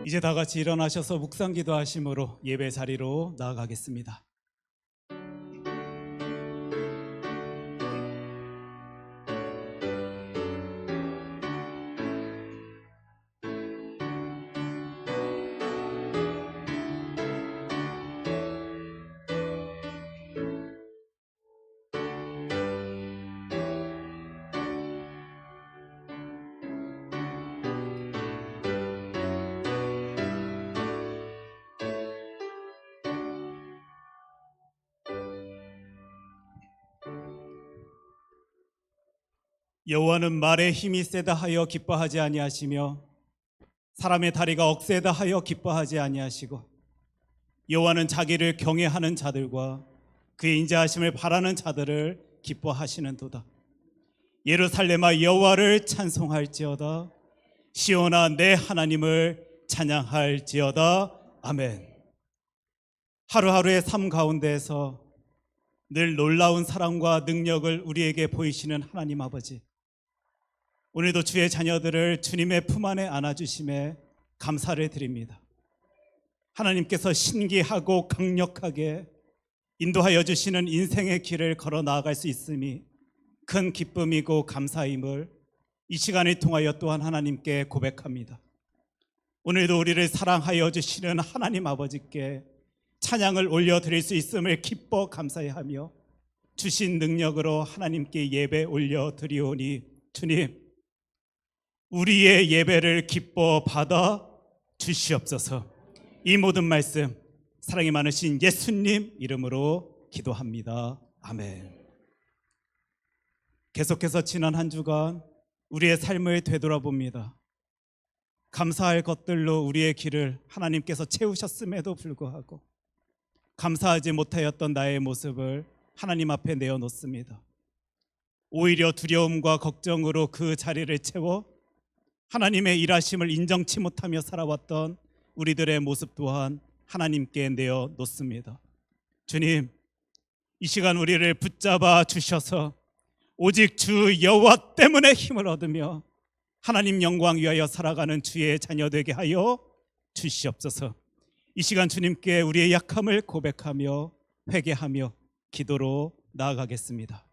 이제 다 같이 일어나셔서 묵상 기도하심으로 예배 자리로 나아가겠습니다. 여호와는 말에 힘이 세다 하여 기뻐하지 아니하시며 사람의 다리가 억세다 하여 기뻐하지 아니하시고 여호와는 자기를 경외하는 자들과 그의 인자하심을 바라는 자들을 기뻐하시는도다. 예루살렘아 여호와를 찬송할지어다. 시온아 내 하나님을 찬양할지어다. 아멘. 하루하루의 삶 가운데에서 늘 놀라운 사랑과 능력을 우리에게 보이시는 하나님 아버지, 오늘도 주의 자녀들을 주님의 품 안에 안아주심에 감사를 드립니다. 하나님께서 신기하고 강력하게 인도하여 주시는 인생의 길을 걸어 나아갈 수 있음이 큰 기쁨이고 감사임을 이 시간을 통하여 또한 하나님께 고백합니다. 오늘도 우리를 사랑하여 주시는 하나님 아버지께 찬양을 올려드릴 수 있음을 기뻐 감사해하며 주신 능력으로 하나님께 예배 올려드리오니 주님, 우리의 예배를 기뻐 받아 주시옵소서. 이 모든 말씀 사랑이 많으신 예수님 이름으로 기도합니다. 아멘. 계속해서 지난 한 주간 우리의 삶을 되돌아봅니다. 감사할 것들로 우리의 길을 하나님께서 채우셨음에도 불구하고 감사하지 못하였던 나의 모습을 하나님 앞에 내어놓습니다. 오히려 두려움과 걱정으로 그 자리를 채워 하나님의 일하심을 인정치 못하며 살아왔던 우리들의 모습 또한 하나님께 내어놓습니다. 주님, 이 시간 우리를 붙잡아 주셔서 오직 주 여호와 때문에 힘을 얻으며 하나님 영광 위하여 살아가는 주의 자녀 되게 하여 주시옵소서. 이 시간 주님께 우리의 약함을 고백하며 회개하며 기도로 나아가겠습니다.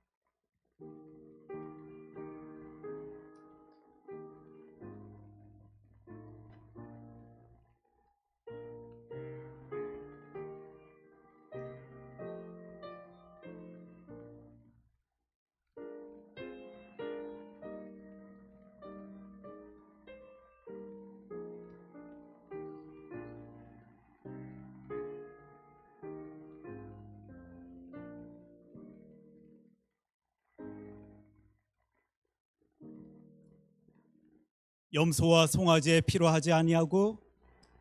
염소와 송아지의 피로 하지 아니하고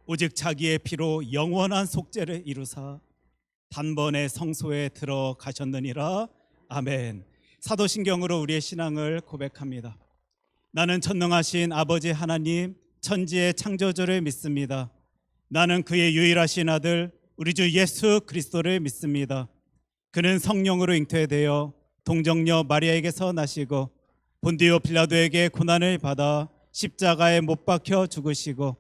오직 자기의 피로 영원한 속죄를 이루사 단번에 성소에 들어가셨느니라. 아멘. 사도신경으로 우리의 신앙을 고백합니다. 나는 전능하신 아버지 하나님 천지의 창조주를 믿습니다. 나는 그의 유일하신 아들 우리 주 예수 그리스도를 믿습니다. 그는 성령으로 잉태되어 동정녀 마리아에게서 나시고 본디오 빌라도에게 고난을 받아 십자가에 못 박혀 죽으시고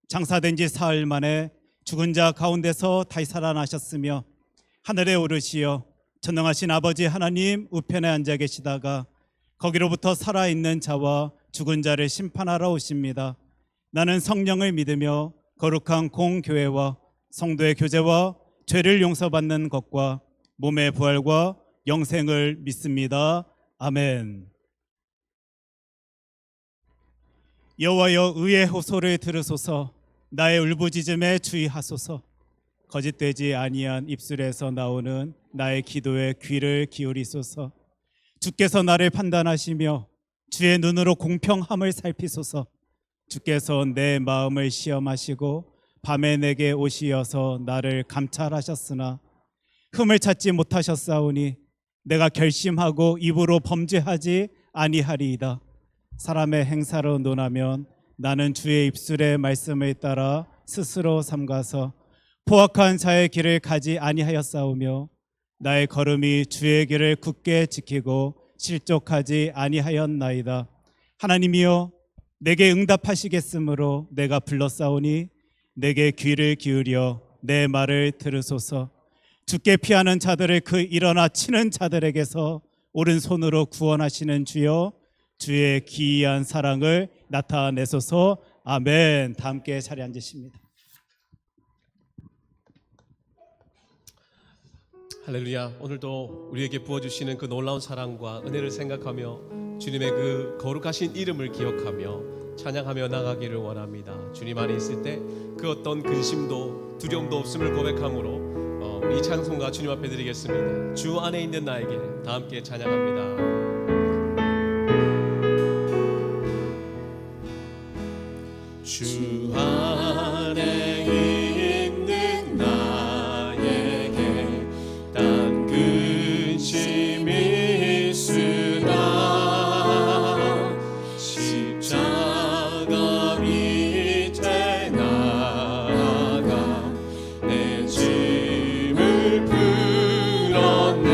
장사된 지 사흘 만에 죽은 자 가운데서 다시 살아나셨으며 하늘에 오르시어 전능하신 아버지 하나님 우편에 앉아 계시다가 거기로부터 살아있는 자와 죽은 자를 심판하러 오십니다. 나는 성령을 믿으며 거룩한 공교회와 성도의 교제와 죄를 용서받는 것과 몸의 부활과 영생을 믿습니다. 아멘. 여호와여 의의 호소를 들으소서. 나의 울부짖음에 주의하소서. 거짓되지 아니한 입술에서 나오는 나의 기도에 귀를 기울이소서. 주께서 나를 판단하시며 주의 눈으로 공평함을 살피소서. 주께서 내 마음을 시험하시고 밤에 내게 오시어서 나를 감찰하셨으나 흠을 찾지 못하셨사오니 내가 결심하고 입으로 범죄하지 아니하리이다. 사람의 행사로 논하면 나는 주의 입술의 말씀을 따라 스스로 삼가서 포악한 자의 길을 가지 아니하였사오며 나의 걸음이 주의 길을 굳게 지키고 실족하지 아니하였나이다. 하나님이여 내게 응답하시겠으므로 내가 불렀사오니 내게 귀를 기울여 내 말을 들으소서. 주께 피하는 자들을 그 일어나 치는 자들에게서 오른손으로 구원하시는 주여, 주의 기이한 사랑을 나타내소서. 아멘. 다 함께 자리에 앉으십니다. 할렐루야. 오늘도 우리에게 부어주시는 그 놀라운 사랑과 은혜를 생각하며 주님의 그 거룩하신 이름을 기억하며 찬양하며 나가기를 원합니다. 주님 안에 있을 때 그 어떤 근심도 두려움도 없음을 고백함으로 우리 이 찬송가 주님 앞에 드리겠습니다. 주 안에 있는 나에게. 다 함께 찬양합니다. 주 안에 있는 나에게 딴 근심이 있으나 십자가 밑에 나가 내 짐을 풀었네.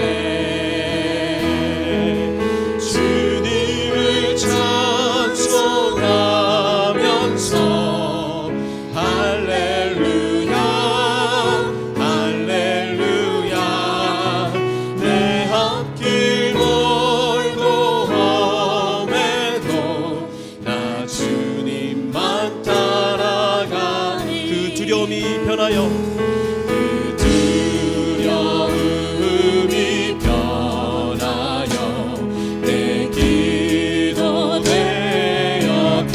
주님을 찬송하면서 할렐루야 할렐루야. 내 앞길 멀고 험해도 나 주님만 따라가. 그 두려움이 변하여 그 두려움이 변하여 내 기도 되었고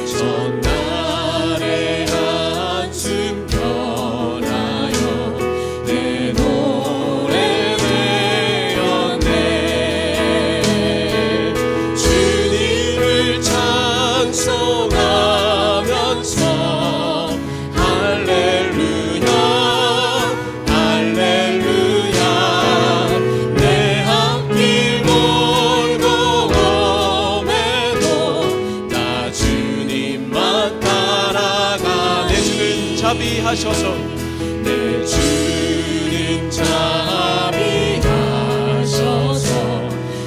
전날의 한숨 변하여 내 노래 되었네. 주님을 찬송하면서 할렐루야 할렐루야. 내 앞길 멀고 험해도 나 주님만 따라가. 내 주는 자비하셔서 내 주는 자비하셔서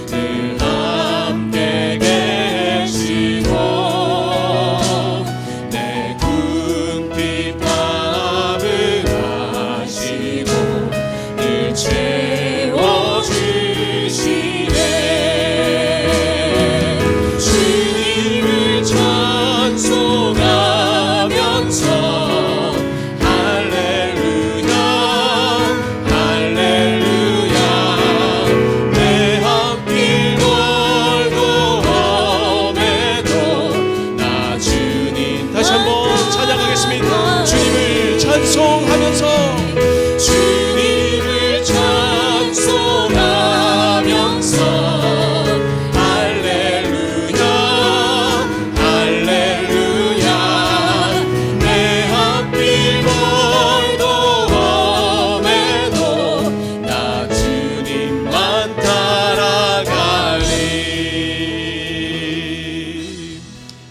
늘 함께 계시고 내 궁핍 답응하시고 늘 채워주시네. 주님을 찬송하면서 할렐루야 할렐루야. 내 앞길 멀고 험해도 나 주님. 다시 한번 찬양하겠습니다. 주님을 찬송하면서 주님을 찬송하면서 할렐루야 할렐루야. 내 앞길 멀고 험해도 나 주님만 따라가리.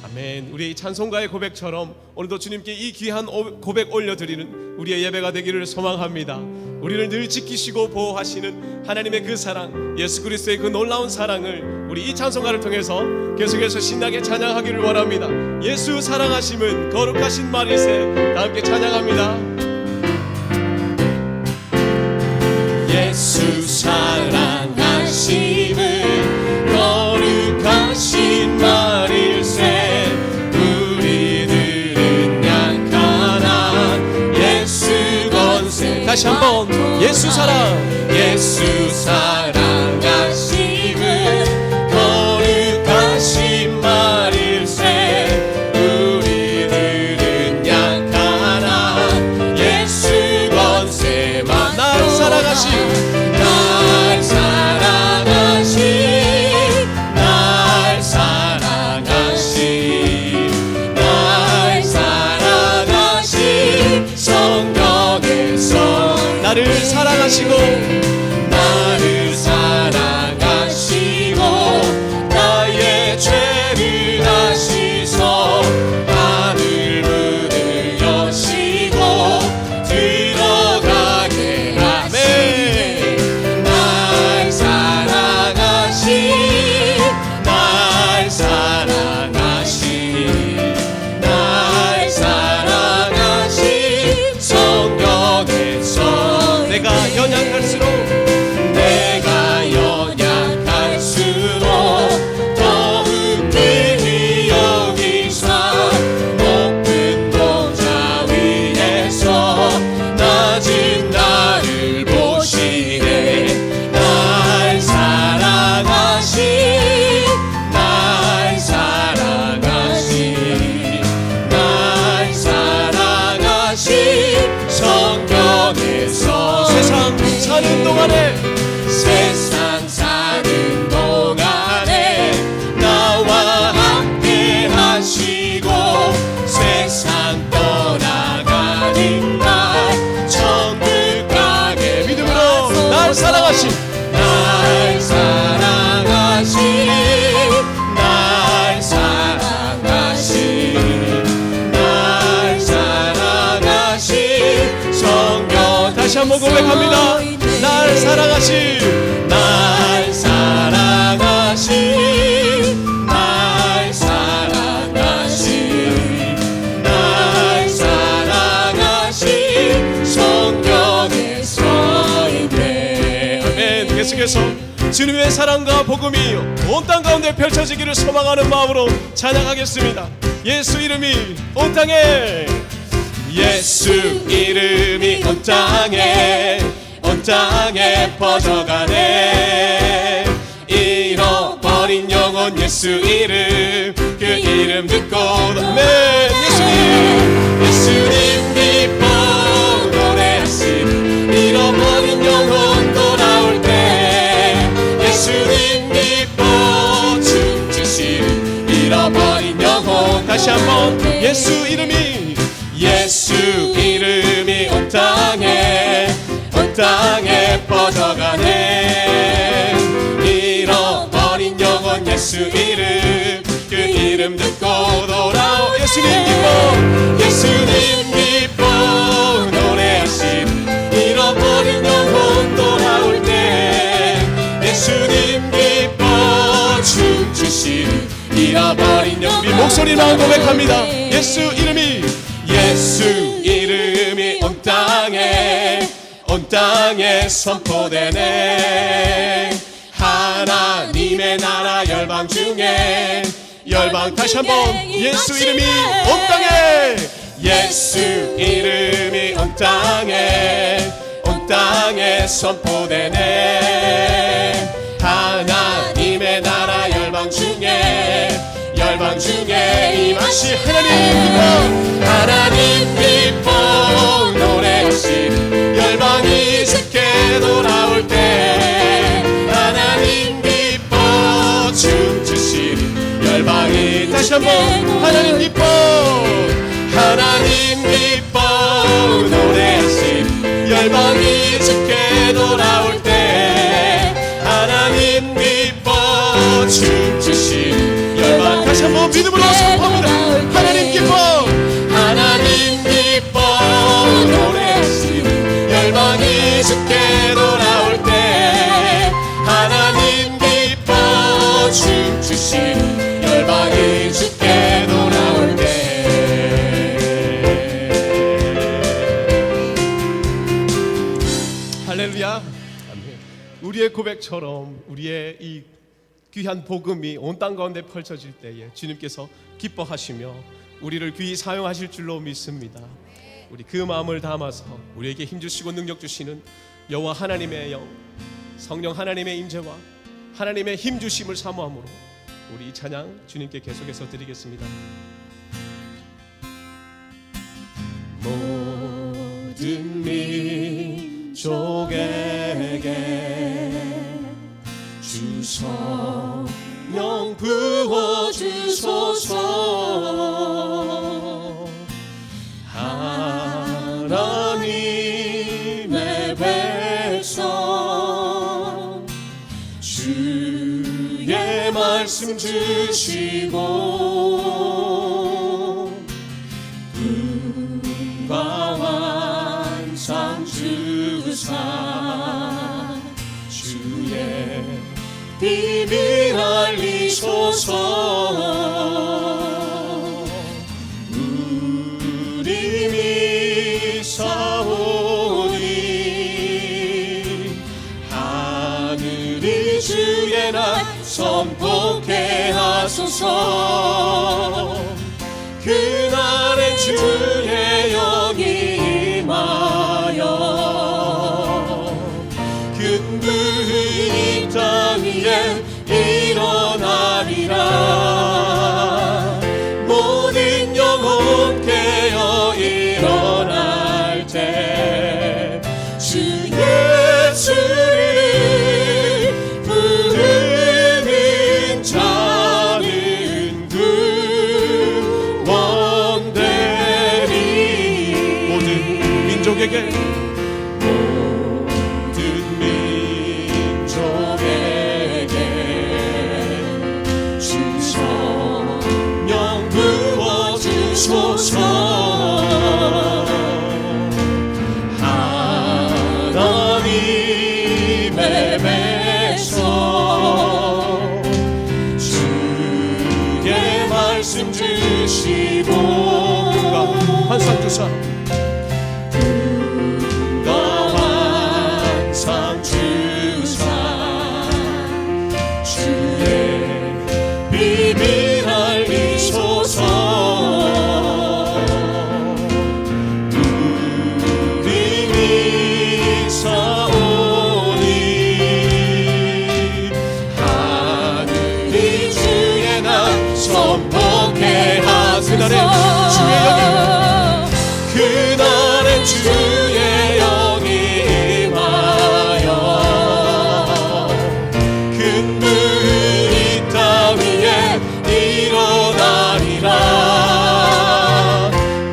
아멘. 우리의 이 찬송가의 고백처럼 오늘도 주님께 이 귀한 고백 올려드리는 우리의 예배가 되기를 소망합니다. 우리를 늘 지키시고 보호하시는 하나님의 그 사랑, 예수 그리스도의 그 놀라운 사랑을 우리 이 찬송가를 통해서 계속해서 신나게 찬양하기를 원합니다. 예수 사랑하심은 거룩하신 말일세. 다 함께 찬양합니다. 예수 사랑하심은 거룩하신 말일세. 우리들은 약하나 예수 권세. 다시 한번 예수 사랑하심은 거룩하신 말일세. 우리들은 약하나 예수 권세만. 날 사랑하심 날 사랑하심 성경에서 나를 사랑하시고 나를 고백합니다. 날 사랑하신 날 사랑하신 날 사랑하신 날 사랑하신 성경에 써있네. 아멘. 계속해서 주님의 사랑과 복음이 온 땅 가운데 펼쳐지기를 소망하는 마음으로 찬양하겠습니다. 예수 이름이 온 땅에, 예수 이름이 온 땅에 퍼져가네. 잃어버린 영혼 예수 이름, 그 이름 듣고 아멘. 예수님 기뻐 노래하신 잃어버린 영혼 돌아올 때, 예수님 기뻐 춤추신 잃어버린 영혼. 다시 한번 예수 이름이 온 땅에 퍼져가네. 잃어버린 영혼 예수 이름, 그 이름 듣고 돌아오. 예수님 기뻐 노래하신 잃어버린 영혼 돌아올 때, 예수님 기뻐 춤추신 잃어버린 영혼. 목소리만 고백합니다. 예수 이름이 온 땅에 선포되네. 하나님의 나라 열방 중에 다시 한번 예수 이름이 온 땅에 선포되네. 하나님의 나라 열방 중에 임하시 하나님 기뻐 노래하신 열방이 주께 돌아올 때, 하나님 기뻐 춤추신 열방이. 다시 한번 하나님 기뻐 노래하신 열방이 주께 돌아올 때, 하나님 기뻐 춤추신 열방. 다시 한번 믿음으로 선포합니다. 하나님 기뻐 노래하신 열방이 주께 돌아올 때, 하나님 기뻐 춤추신 열방이 주께 돌아올 때. 할렐루야. 우리의 고백처럼 우리의 이 귀한 복음이 온 땅 가운데 펼쳐질 때에 주님께서 기뻐하시며 우리를 귀히 사용하실 줄로 믿습니다. 우리 그 마음을 담아서 우리에게 힘주시고 능력 주시는 여호와 하나님의 영, 성령 하나님의 임재와 하나님의 힘주심을 사모함으로 우리 이 찬양 주님께 계속해서 드리겠습니다. 모든 민족에게 주 성령 부어주소서. 하나님의 백성 주의 말씀 주시고 은과 환상 주사 주의 비밀 알리소서. 우리 믿사오니 하늘이 주의 날 선포케 하소서. 그날에 주의 영이 임하여 근부히 이 땅 위에 일어나리라. 모든 영혼 깨어 일어날 때 주 예수를 부르는 자는 구원되리. 모든 민족에게 말씀 주시고 환상 주사 환상 주사 주의 비밀 알리소서 우리 믿사오니 하늘이 주의 날 선포케 하소서 그날에 주의 영이 임하여 근무이 땅 위에 일어나리라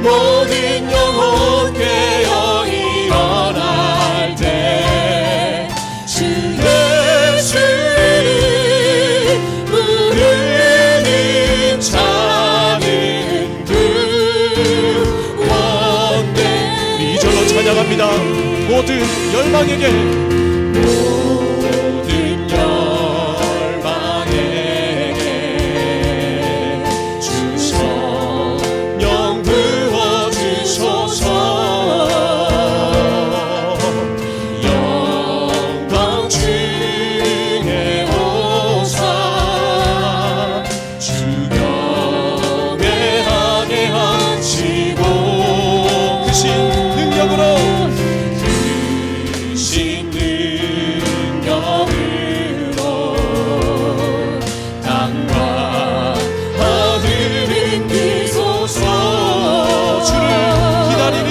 모든 영혼 깨어 일어날 때 주 예수를 부르는 자는 구원돼 이절로 찬양합니다. 모든 열방에게 주 성령 부어주소서 영광 주의 오사 주 경외하게 하시고 크신 능력으로 땅과 하늘을 흔들소서 주를 기다리니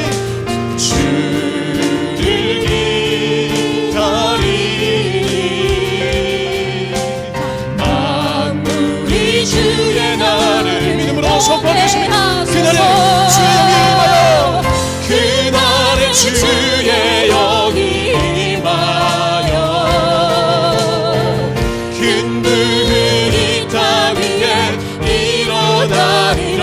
만물이 주의 날을 믿음으로 선포하겠습니다. 그날에 주의 영이 임하여 그날에 주의 영이 임하여 근무이 땅 위에 일어나리라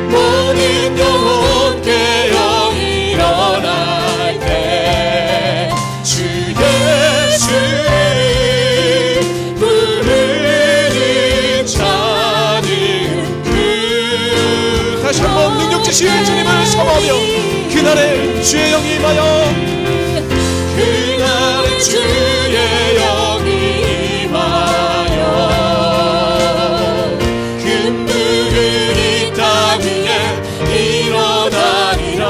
모든 영혼 깨어 일어날 때 주 예수를 부르는 자는 다시 한번 능력지신 주님을 사모하며 그날에 주의 영이 임하여 그날에 주의 영이 임하여 근무이 땅 위에 일어나리라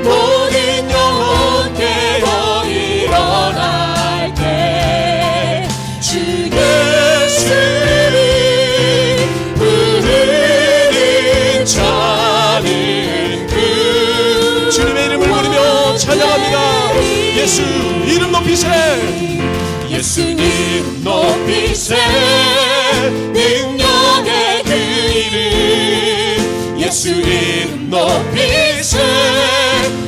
모든 영혼 깨어 일어날 때 주 예수를 부르는 자는 주님의 이름을 부르며 찬양합니다. 예수 이름 높이세 예수 이름 높이세 능력의 그 이름 예수 이름 높이세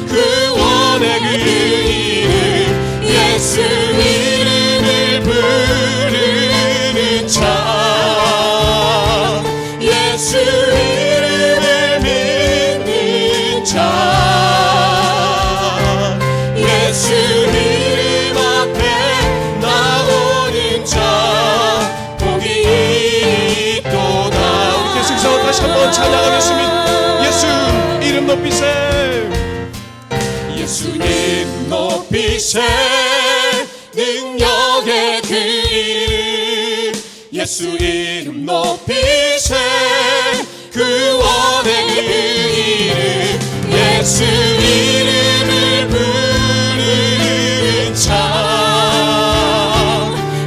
구원의 그 이름 예수 이름을 부르는 자 예수 이름을 믿는 자 예수 이름 앞에 나오는 자 복이 있도다 우리 계속해서 다시 한번 찬양하겠습니다. 예수 이름 높이세 예수 이름 높이세 능력의 그 이름 예수 이름 높이세 구원의 그 이름 예수 이름을 부르는 자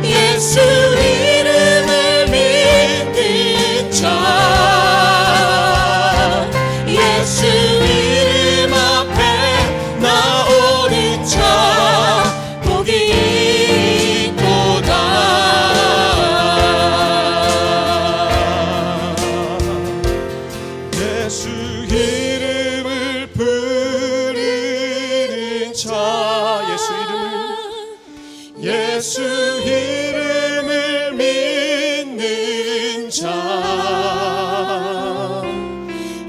예수 이름을 믿는 자 예수 이름 앞에 나오는 자 복이 있도다 예수 이름을 부르는 자 예수 이름을 믿는 자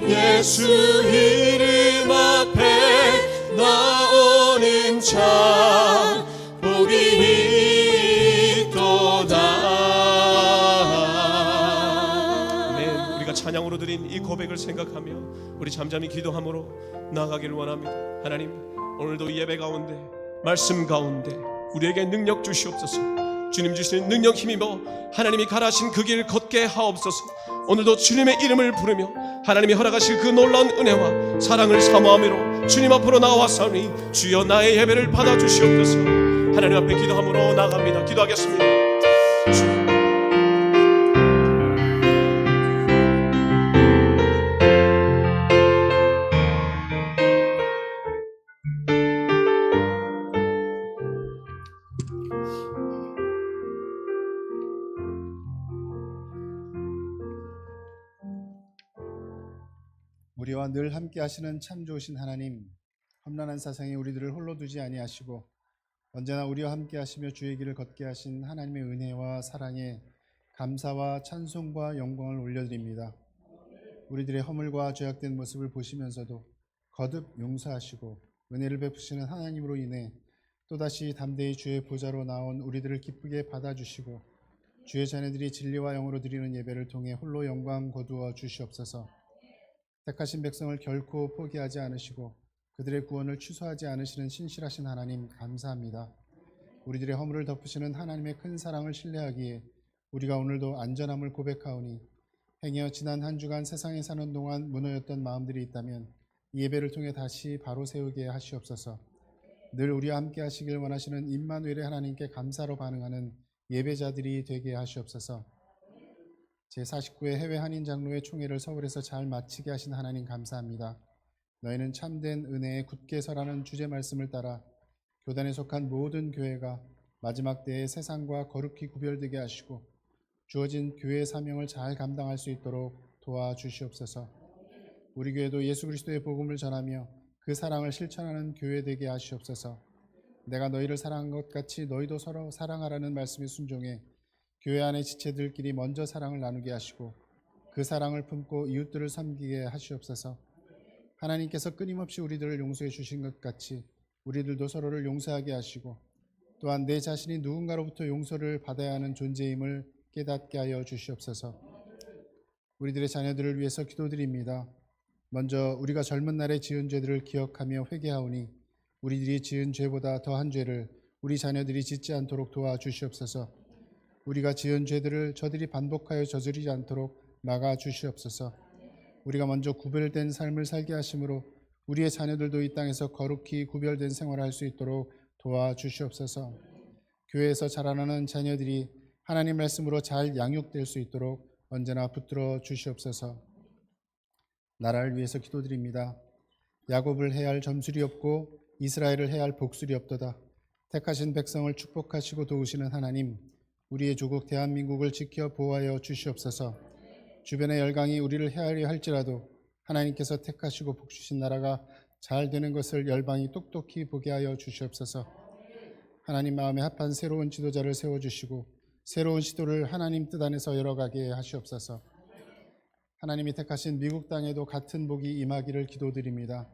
예수 이름 앞에 나오는 자 복이 있도다 찬양으로 드린 이 고백을 생각하며 우리 잠잠히 기도함으로 나아가기를 원합니다. 하나님, 오늘도 예배 가운데, 말씀 가운데 우리에게 능력 주시옵소서. 주님 주시는 능력 힘입어 하나님이 가라신 그 길 걷게 하옵소서. 오늘도 주님의 이름을 부르며 하나님이 허락하실 그 놀라운 은혜와 사랑을 사모함으로 주님 앞으로 나와사오니 주여 나의 예배를 받아주시옵소서. 하나님 앞에 기도함으로 나아갑니다. 기도하겠습니다. 우리와 늘 함께 하시는 참 좋으신 하나님, 험난한 사상에 우리들을 홀로 두지 아니하시고 언제나 우리와 함께 하시며 주의 길을 걷게 하신 하나님의 은혜와 사랑에 감사와 찬송과 영광을 올려드립니다. 우리들의 허물과 죄악된 모습을 보시면서도 거듭 용서하시고 은혜를 베푸시는 하나님으로 인해 또다시 담대히 주의 보좌로 나온 우리들을 기쁘게 받아주시고 주의 자녀들이 진리와 영으로 드리는 예배를 통해 홀로 영광 거두어 주시옵소서. 택하신 백성을 결코 포기하지 않으시고 그들의 구원을 취소하지 않으시는 신실하신 하나님 감사합니다. 우리들의 허물을 덮으시는 하나님의 큰 사랑을 신뢰하기에 우리가 오늘도 안전함을 고백하오니 행여 지난 한 주간 세상에 사는 동안 무너졌던 마음들이 있다면 이 예배를 통해 다시 바로 세우게 하시옵소서. 늘 우리와 함께 하시길 원하시는 임마누엘의 하나님께 감사로 반응하는 예배자들이 되게 하시옵소서. 제49회 해외 한인 장로회 총회를 서울에서 잘 마치게 하신 하나님 감사합니다. 너희는 참된 은혜에 굳게 서라는 주제 말씀을 따라 교단에 속한 모든 교회가 마지막 때에 세상과 거룩히 구별되게 하시고 주어진 교회의 사명을 잘 감당할 수 있도록 도와주시옵소서. 우리 교회도 예수 그리스도의 복음을 전하며 그 사랑을 실천하는 교회 되게 하시옵소서. 내가 너희를 사랑한 것 같이 너희도 서로 사랑하라는 말씀에 순종해 교회 안의 지체들끼리 먼저 사랑을 나누게 하시고 그 사랑을 품고 이웃들을 섬기게 하시옵소서. 하나님께서 끊임없이 우리들을 용서해 주신 것 같이 우리들도 서로를 용서하게 하시고 또한 내 자신이 누군가로부터 용서를 받아야 하는 존재임을 깨닫게 하여 주시옵소서. 우리들의 자녀들을 위해서 기도드립니다. 먼저 우리가 젊은 날에 지은 죄들을 기억하며 회개하오니 우리들이 지은 죄보다 더한 죄를 우리 자녀들이 짓지 않도록 도와주시옵소서. 우리가 지은 죄들을 저들이 반복하여 저지르지 않도록 막아 주시옵소서. 우리가 먼저 구별된 삶을 살게 하심으로 우리의 자녀들도 이 땅에서 거룩히 구별된 생활을 할 수 있도록 도와주시옵소서. 교회에서 자라나는 자녀들이 하나님 말씀으로 잘 양육될 수 있도록 언제나 붙들어 주시옵소서. 나라를 위해서 기도드립니다. 야곱을 해야 할 점술이 없고 이스라엘을 해야 할 복술이 없도다. 택하신 백성을 축복하시고 도우시는 하나님, 우리의 조국 대한민국을 지켜 보호하여 주시옵소서. 주변의 열강이 우리를 헤아려 할지라도 하나님께서 택하시고 복주신 나라가 잘 되는 것을 열방이 똑똑히 보게 하여 주시옵소서. 하나님 마음에 합한 새로운 지도자를 세워주시고 새로운 시도를 하나님 뜻 안에서 열어가게 하시옵소서. 하나님이 택하신 미국 땅에도 같은 복이 임하기를 기도드립니다.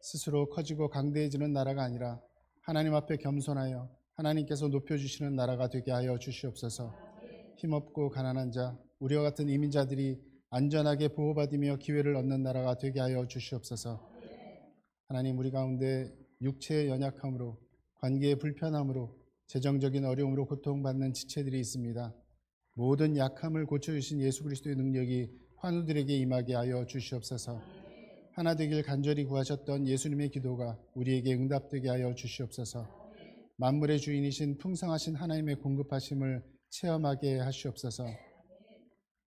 스스로 커지고 강대해지는 나라가 아니라 하나님 앞에 겸손하여 하나님께서 높여주시는 나라가 되게 하여 주시옵소서. 힘없고 가난한 자, 우리와 같은 이민자들이 안전하게 보호받으며 기회를 얻는 나라가 되게 하여 주시옵소서. 하나님, 우리 가운데 육체의 연약함으로, 관계의 불편함으로, 재정적인 어려움으로 고통받는 지체들이 있습니다. 모든 약함을 고쳐주신 예수 그리스도의 능력이 환우들에게 임하게 하여 주시옵소서. 하나 되길 간절히 구하셨던 예수님의 기도가 우리에게 응답되게 하여 주시옵소서. 만물의 주인이신 풍성하신 하나님의 공급하심을 체험하게 하시옵소서.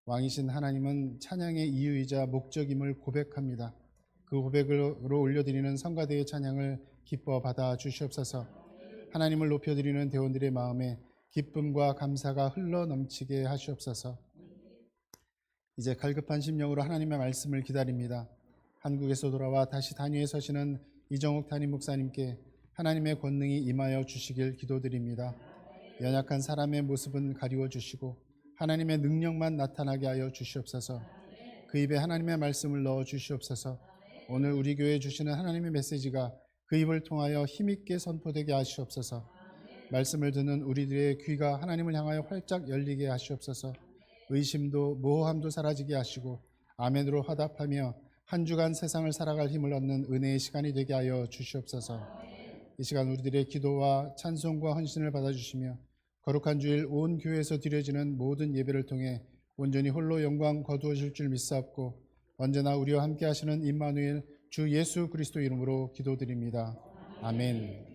왕이신 하나님은 찬양의 이유이자 목적임을 고백합니다. 그 고백으로 올려드리는 성가대의 찬양을 기뻐 받아 주시옵소서. 하나님을 높여드리는 대원들의 마음에 기쁨과 감사가 흘러 넘치게 하시옵소서. 이제 갈급한 심령으로 하나님의 말씀을 기다립니다. 한국에서 돌아와 다시 단위에 서시는 이정욱 담임 목사님께 하나님의 권능이 임하여 주시길 기도드립니다. 연약한 사람의 모습은 가리워 주시고 하나님의 능력만 나타나게 하여 주시옵소서. 그 입에 하나님의 말씀을 넣어 주시옵소서. 오늘 우리 교회에 주시는 하나님의 메시지가 그 입을 통하여 힘있게 선포되게 하시옵소서. 말씀을 듣는 우리들의 귀가 하나님을 향하여 활짝 열리게 하시옵소서. 의심도 모호함도 사라지게 하시고 아멘으로 화답하며 한 주간 세상을 살아갈 힘을 얻는 은혜의 시간이 되게 하여 주시옵소서. 이 시간 우리들의 기도와 찬송과 헌신을 받아주시며 거룩한 주일 온 교회에서 드려지는 모든 예배를 통해 온전히 홀로 영광 거두어질 줄 믿사옵고 언제나 우리와 함께 하시는 임마누엘 주 예수 그리스도 이름으로 기도드립니다. 아멘.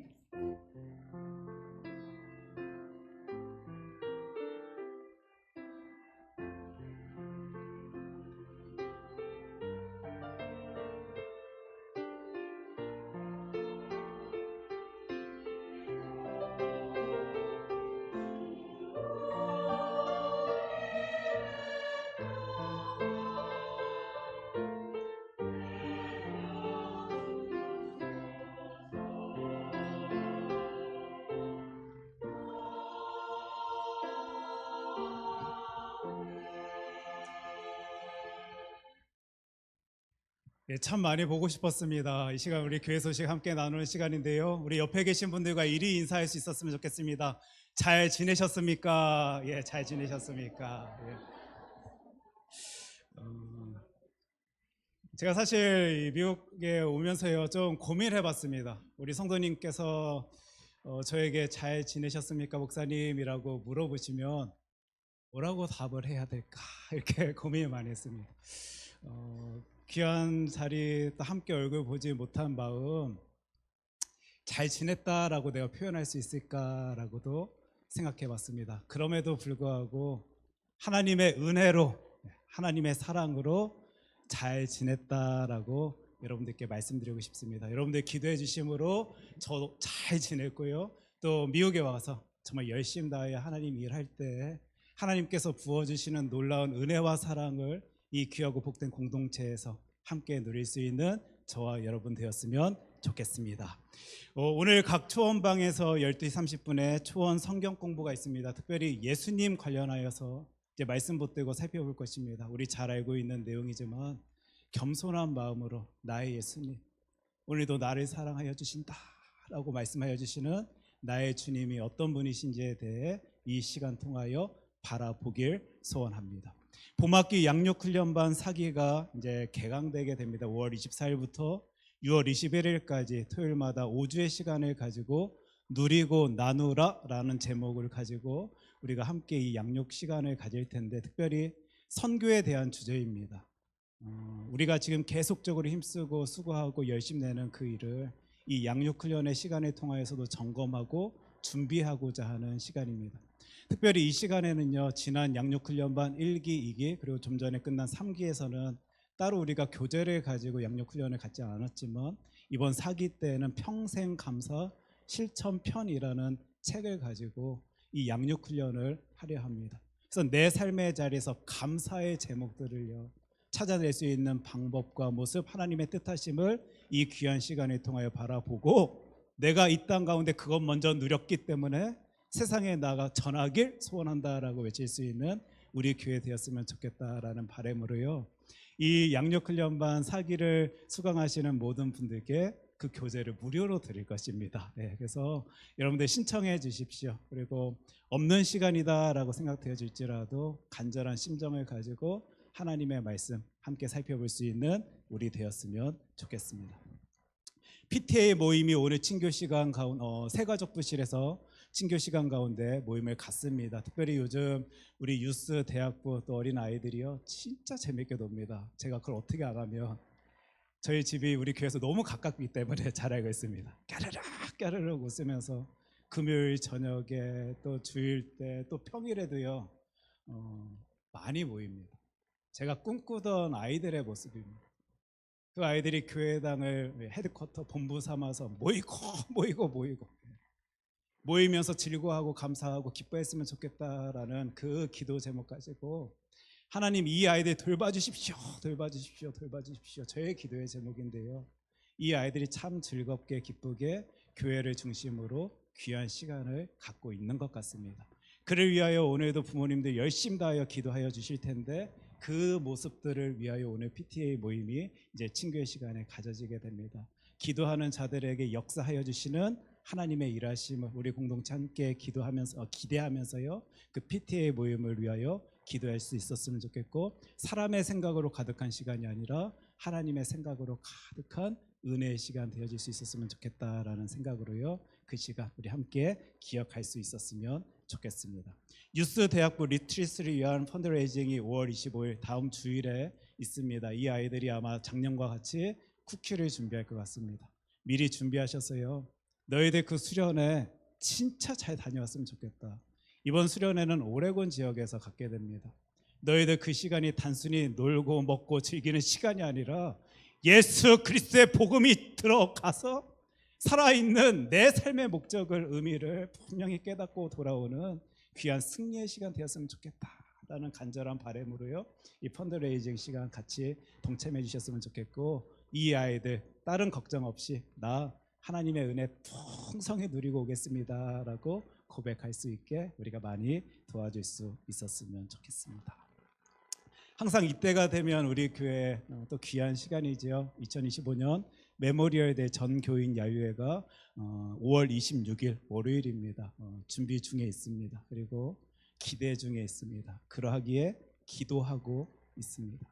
예, 참 많이 보고 싶었습니다. 이 시간 우리 교회 소식 함께 나누는 시간인데요. 우리 옆에 계신 분들과 이리 인사할 수 있었으면 좋겠습니다. 잘 지내셨습니까? 예, 잘 지내셨습니까? 예. 제가 사실 이 미국에 오면서요 좀 고민을 해봤습니다. 우리 성도님께서 저에게 잘 지내셨습니까, 목사님이라고 물어보시면 뭐라고 답을 해야 될까 이렇게 고민을 많이 했습니다. 귀한 자리 또 함께 얼굴 보지 못한 마음 잘 지냈다라고 내가 표현할 수 있을까라고도 생각해 봤습니다. 그럼에도 불구하고 하나님의 은혜로 하나님의 사랑으로 잘 지냈다라고 여러분들께 말씀드리고 싶습니다. 여러분들 기도해 주심으로 저도 잘 지냈고요. 또 미국에 와서 정말 열심히 다해 하나님 일할 때 하나님께서 부어주시는 놀라운 은혜와 사랑을 이 귀하고 복된 공동체에서 함께 누릴 수 있는 저와 여러분 되었으면 좋겠습니다. 오늘 각 초원방에서 12시 30분에 초원 성경 공부가 있습니다. 특별히 예수님 관련하여서 이제 말씀 붙들고 살펴볼 것입니다. 우리 잘 알고 있는 내용이지만 겸손한 마음으로 나의 예수님, 오늘도 나를 사랑하여 주신다라고 말씀하여 주시는 나의 주님이 어떤 분이신지에 대해 이 시간 통하여 바라보길 소원합니다. 봄학기 양육훈련반 4기가 이제 개강되게 됩니다. 5월 24일부터 6월 21일까지 토요일마다 5주의 시간을 가지고 누리고 나누라라는 제목을 가지고 우리가 함께 이 양육 시간을 가질 텐데 특별히 선교에 대한 주제입니다. 우리가 지금 계속적으로 힘쓰고 수고하고 열심히 내는 그 일을 이 양육훈련의 시간을 통하여서도 점검하고 준비하고자 하는 시간입니다. 특별히 이 시간에는요 지난 양육훈련반 1기, 2기 그리고 좀 전에 끝난 3기에서는 따로 우리가 교재를 가지고 양육훈련을 갖지 않았지만 이번 4기 때에는 평생감사 실천편이라는 책을 가지고 이 양육훈련을 하려 합니다. 그래서 내 삶의 자리에서 감사의 제목들을요 찾아낼 수 있는 방법과 모습, 하나님의 뜻하심을 이 귀한 시간을 통하여 바라보고 내가 이 땅 가운데 그것 먼저 누렸기 때문에 세상에 나가 전하길 소원한다라고 외칠 수 있는 우리 교회 되었으면 좋겠다라는 바람으로요. 이 양육훈련반 4기를 수강하시는 모든 분들께 그 교재를 무료로 드릴 것입니다. 네, 그래서 여러분들 신청해 주십시오. 그리고 없는 시간이다라고 생각되어질지라도 간절한 심정을 가지고 하나님의 말씀 함께 살펴볼 수 있는 우리 되었으면 좋겠습니다. PTA 모임이 오늘 친교 시간 가운데 새가족부실에서 친교 시간 가운데 모임을 갖습니다. 특별히 요즘 우리 유스 대학부 또 어린 아이들이요 진짜 재밌게 놉니다. 제가 그걸 어떻게 알아면 저희 집이 우리 교회에서 너무 가깝기 때문에 잘 알고 있습니다. 까르륵 웃으면서 금요일 저녁에 또 주일 때 또 평일에도요 많이 모입니다. 제가 꿈꾸던 아이들의 모습입니다. 그 아이들이 교회당을 헤드쿼터 본부 삼아서 모이면서 즐거워하고 감사하고 기뻐했으면 좋겠다라는 그 기도 제목 가지고 하나님 이 아이들 돌봐주십시오. 저의 기도의 제목인데요. 이 아이들이 참 즐겁게 기쁘게 교회를 중심으로 귀한 시간을 갖고 있는 것 같습니다. 그를 위하여 오늘도 부모님들 열심히 다하여 기도하여 주실 텐데 그 모습들을 위하여 오늘 PTA 모임이 이제 친교의 시간에 가져지게 됩니다. 기도하는 자들에게 역사하여 주시는 하나님의 일하심을 우리 공동체 함께 기도하면서 기대하면서요. 그 PTA 모임을 위하여 기도할 수 있었으면 좋겠고, 사람의 생각으로 가득한 시간이 아니라 하나님의 생각으로 가득한 은혜의 시간 되어질 수 있었으면 좋겠다라는 생각으로요. 그 시간 우리 함께 기억할 수 있었으면 좋겠습니다. 유스 대학부 리트리스를 위한 펀드레이징이 5월 25일 다음 주일에 있습니다. 이 아이들이 아마 작년과 같이 쿠키를 준비할 것 같습니다. 미리 준비하셔서요. 너희들 그 수련회 진짜 잘 다녀왔으면 좋겠다. 이번 수련회는 오레곤 지역에서 갖게 됩니다. 너희들 그 시간이 단순히 놀고 먹고 즐기는 시간이 아니라 예수 그리스도의 복음이 들어가서 살아있는 내 삶의 목적을, 의미를 분명히 깨닫고 돌아오는 귀한 승리의 시간 되었으면 좋겠다라는 간절한 바람으로요. 이 펀드레이징 시간 같이 동참해 주셨으면 좋겠고, 이 아이들 다른 걱정 없이 나 하나님의 은혜 풍성히 누리고 오겠습니다라고 고백할 수 있게 우리가 많이 도와줄 수 있었으면 좋겠습니다. 항상 이때가 되면 우리 교회 또 귀한 시간이죠. 2025년 메모리얼 전 교인 야유회가 5월 26일 월요일입니다. 준비 중에 있습니다. 그리고 기대 중에 있습니다. 그러하기에 기도하고 있습니다.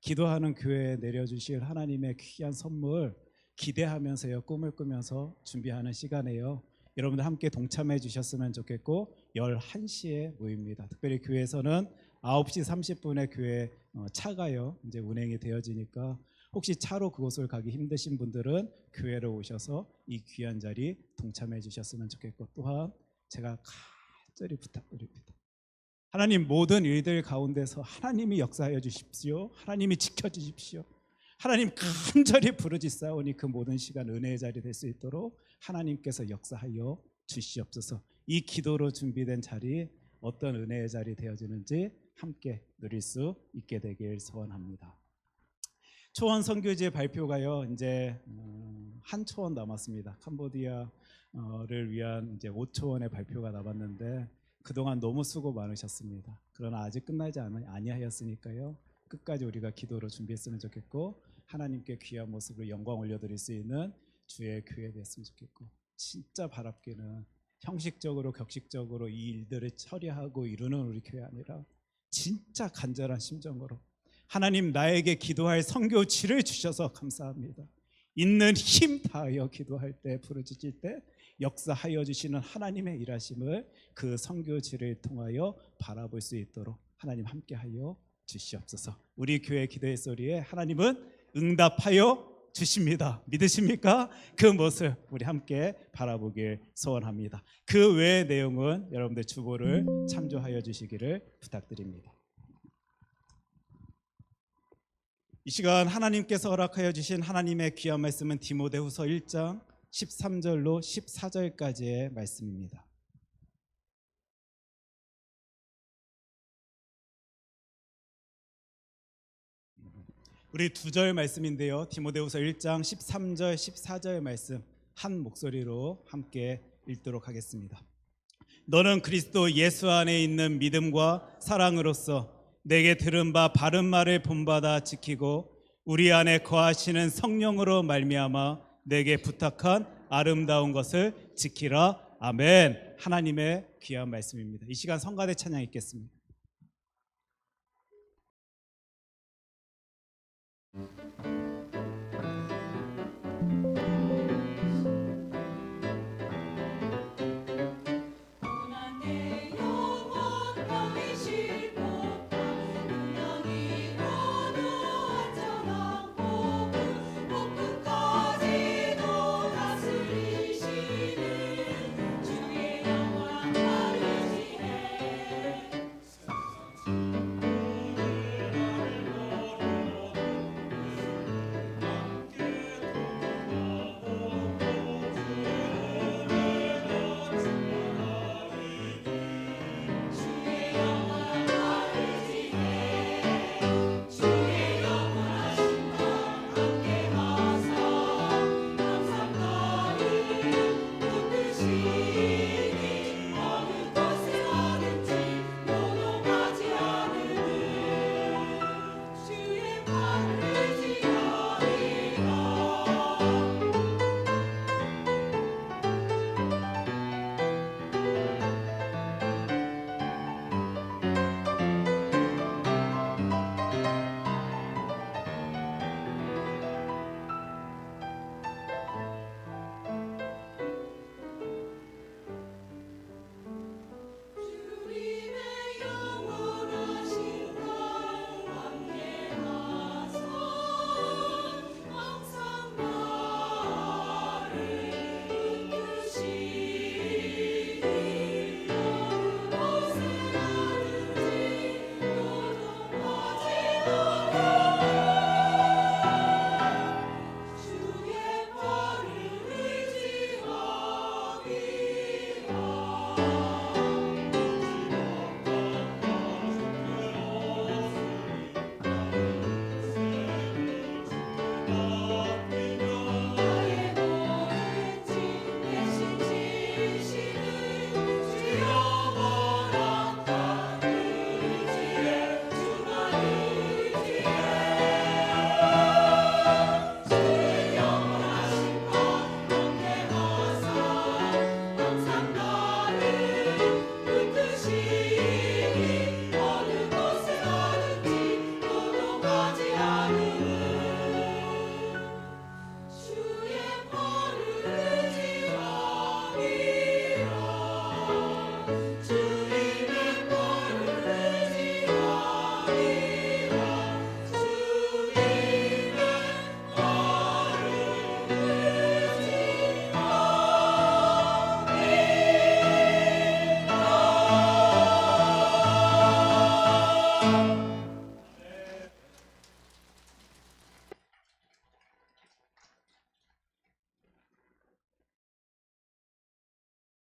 기도하는 교회에 내려주실 하나님의 귀한 선물 기대하면서요, 꿈을 꾸면서 준비하는 시간에요. 여러분들 함께 동참해 주셨으면 좋겠고, 11시에 모입니다. 특별히 교회에서는 9시 30분에 교회 차가요 이제 운행이 되어지니까, 혹시 차로 그곳을 가기 힘드신 분들은 교회로 오셔서 이 귀한 자리 동참해 주셨으면 좋겠고, 또한 제가 간절히 부탁드립니다. 하나님, 모든 일들 가운데서 하나님이 역사하여 주십시오. 하나님이 지켜주십시오. 하나님 간절히 부르짖사오니 그 모든 시간 은혜의 자리 될 수 있도록 하나님께서 역사하여 주시옵소서. 이 기도로 준비된 자리 어떤 은혜의 자리 되어지는지 함께 누릴 수 있게 되길 소원합니다. 초원 선교지의 발표가요, 이제 한 초원 남았습니다. 캄보디아를 위한 이제 5초 원의 발표가 남았는데, 그동안 너무 수고 많으셨습니다. 그러나 아직 끝나지 아니하였으니까요, 끝까지 우리가 기도로 준비했으면 좋겠고, 하나님께 귀한 모습으로 영광 올려드릴 수 있는 주의 교회 됐으면 좋겠고, 진짜 바랍기는 형식적으로 격식적으로 이 일들을 처리하고 이루는 우리 교회 아니라 진짜 간절한 심정으로 하나님, 나에게 기도할 선교지를 주셔서 감사합니다. 있는 힘 다하여 기도할 때, 부르짖을 때 역사하여 주시는 하나님의 일하심을 그 선교지를 통하여 바라볼 수 있도록 하나님 함께하여 주시옵소서. 우리 교회 기도의 소리에 하나님은 응답하여 주십니다. 믿으십니까? 그 모습 우리 함께 바라보길 소원합니다. 그 외의 내용은 여러분들 주보를 참조하여 주시기를 부탁드립니다. 이 시간 하나님께서 허락하여 주신 하나님의 귀한 말씀은 디모데후서 1장 13절로 14절까지의 말씀입니다. 우리 두 절 말씀인데요, 디모데후서 1장 13절 14절 말씀 한 목소리로 함께 읽도록 하겠습니다. 너는 그리스도 예수 안에 있는 믿음과 사랑으로서 내게 들은 바 바른 말을 본받아 지키고 우리 안에 거하시는 성령으로 말미암아 내게 부탁한 아름다운 것을 지키라. 아멘. 하나님의 귀한 말씀입니다. 이 시간 성가대 찬양 읽겠습니다.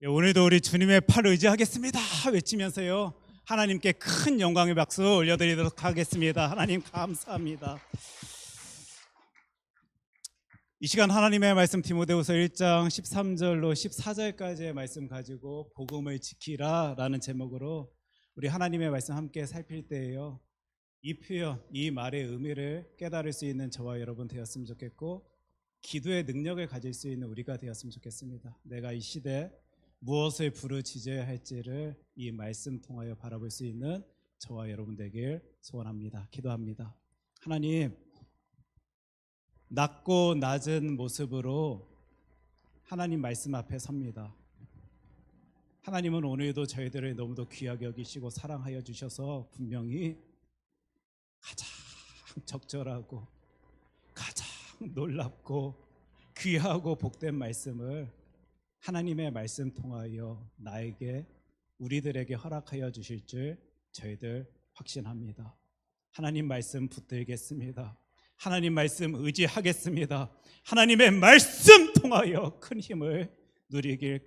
예, 오늘도 우리 주님의 팔을 의지하겠습니다 외치면서요 하나님께 큰 영광의 박수 올려드리도록 하겠습니다. 하나님 감사합니다. 이 시간 하나님의 말씀 디모데후서 1장 13절로 14절까지의 말씀 가지고 복음을 지키라 라는 제목으로 우리 하나님의 말씀 함께 살필 때에요 이 표현, 이 말의 의미를 깨달을 수 있는 저와 여러분 되었으면 좋겠고 기도의 능력을 가질 수 있는 우리가 되었으면 좋겠습니다. 내가 이 시대 무엇을 부르짖어야 할지를 이 말씀 통하여 바라볼 수 있는 저와 여러분 되길 소원합니다. 기도합니다. 하나님, 낮고 낮은 모습으로 하나님 말씀 앞에 섭니다. 하나님은 오늘도 저희들을 너무도 귀하게 여기시고 사랑하여 주셔서 분명히 가장 적절하고 가장 놀랍고 귀하고 복된 말씀을 하나님의 말씀 통하여 나에게 우리들에게 허락하여 주실 줄 저희들 확신합니다. 하나님 말씀 붙들겠습니다. 하나님 말씀 의지하겠습니다. 하나님의 말씀 통하여 큰 힘을 누리길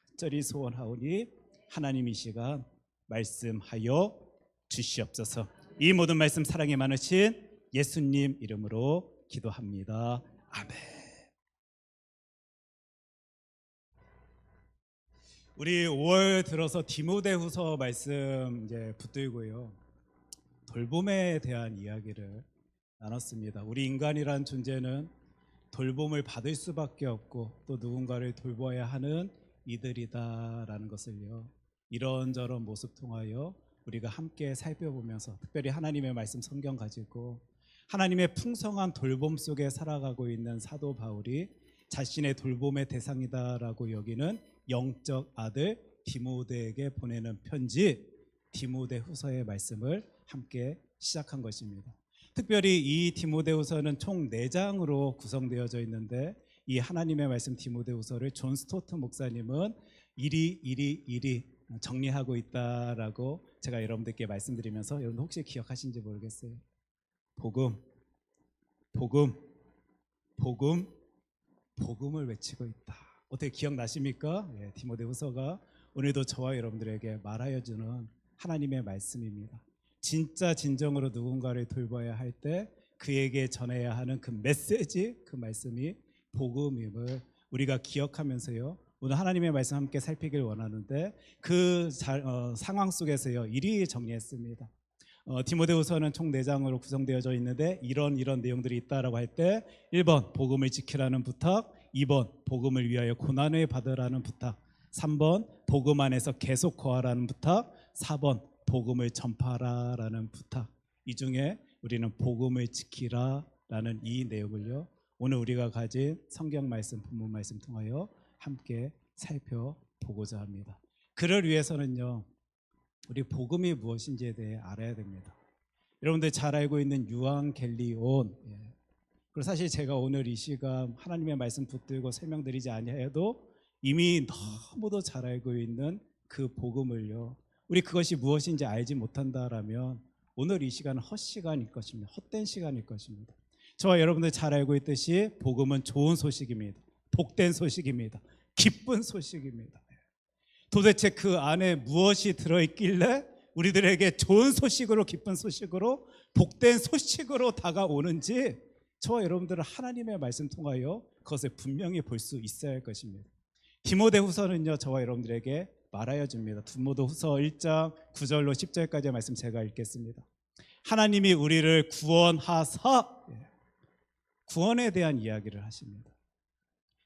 간절히 소원하오니 하나님 이 시간 말씀하여 주시옵소서. 이 모든 말씀 사랑이 많으신 예수님 이름으로 기도합니다. 아멘. 우리 5월 들어서 디모데후서 말씀 이제 붙들고요. 돌봄에 대한 이야기를 나눴습니다. 우리 인간이란 존재는 돌봄을 받을 수밖에 없고 또 누군가를 돌봐야 하는 이들이다라는 것을요. 이런저런 모습 통하여 우리가 함께 살펴보면서 특별히 하나님의 말씀 성경 가지고 하나님의 풍성한 돌봄 속에 살아가고 있는 사도 바울이 자신의 돌봄의 대상이다라고 여기는 영적 아들 디모데에게 보내는 편지 디모데후서의 말씀을 함께 시작한 것입니다. 특별히 이 디모데후서는 총 4장으로 구성되어져 있는데 이 하나님의 말씀 디모데후서를 존 스토트 목사님은 일이 정리하고 있다라고 제가 여러분들께 말씀드리면서 여러분 혹시 기억하신지 모르겠어요. 복음을 외치고 있다. 어떻게 기억나십니까? 예, 디모데후서가 오늘도 저와 여러분들에게 말하여 주는 하나님의 말씀입니다. 진짜 진정으로 누군가를 돌봐야 할 때 그에게 전해야 하는 그 메시지, 그 말씀이 복음임을 우리가 기억하면서요. 오늘 하나님의 말씀 함께 살피길 원하는데 그 상황 속에서요. 이리 정리했습니다. 디모데후서는 총 4장으로 구성되어져 있는데 이런 내용들이 있다라고 할 때 1번 복음을 지키라는 부탁, 2번 복음을 위하여 고난을 받으라는 부탁, 3번 복음 안에서 계속 거하라는 부탁, 4번 복음을 전파하라라는 부탁. 이 중에 우리는 복음을 지키라라는 이 내용을요. 오늘 우리가 가진 성경 말씀, 본문 말씀 통하여 함께 살펴보고자 합니다. 그를 위해서는요. 우리 복음이 무엇인지에 대해 알아야 됩니다. 여러분들 잘 알고 있는 유앙겔리온. 그리고 사실 제가 오늘 이 시간 하나님의 말씀 붙들고 설명드리지 아니해도 이미 너무도 잘 알고 있는 그 복음을요. 우리 그것이 무엇인지 알지 못한다라면 오늘 이 시간은 헛시간일 것입니다. 헛된 시간일 것입니다. 저와 여러분들 잘 알고 있듯이 복음은 좋은 소식입니다. 복된 소식입니다. 기쁜 소식입니다. 도대체 그 안에 무엇이 들어있길래 우리들에게 좋은 소식으로, 기쁜 소식으로, 복된 소식으로 다가오는지 저와 여러분들은 하나님의 말씀 통하여 그것을 분명히 볼 수 있어야 할 것입니다. 디모데후서는요, 저와 여러분들에게 말하여 줍니다. 디모데후서 1장 9절로 10절까지의 말씀 제가 읽겠습니다. 하나님이 우리를 구원하사, 구원에 대한 이야기를 하십니다.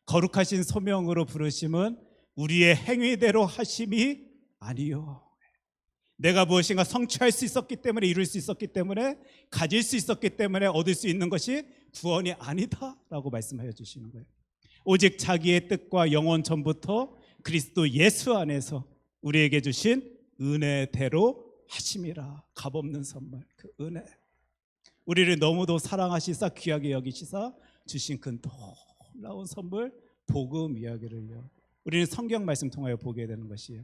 거룩하신 소명으로 부르심은 우리의 행위대로 하심이 아니요, 내가 무엇인가 성취할 수 있었기 때문에, 이룰 수 있었기 때문에, 가질 수 있었기 때문에 얻을 수 있는 것이 구원이 아니다라고 말씀하여 주시는 거예요. 오직 자기의 뜻과 영원 전부터 그리스도 예수 안에서 우리에게 주신 은혜대로 하심이라. 값없는 선물, 그 은혜, 우리를 너무도 사랑하시사 귀하게 여기시사 주신 그 놀라운 선물, 복음 이야기를요, 우리는 성경 말씀 통하여 보게 되는 것이에요.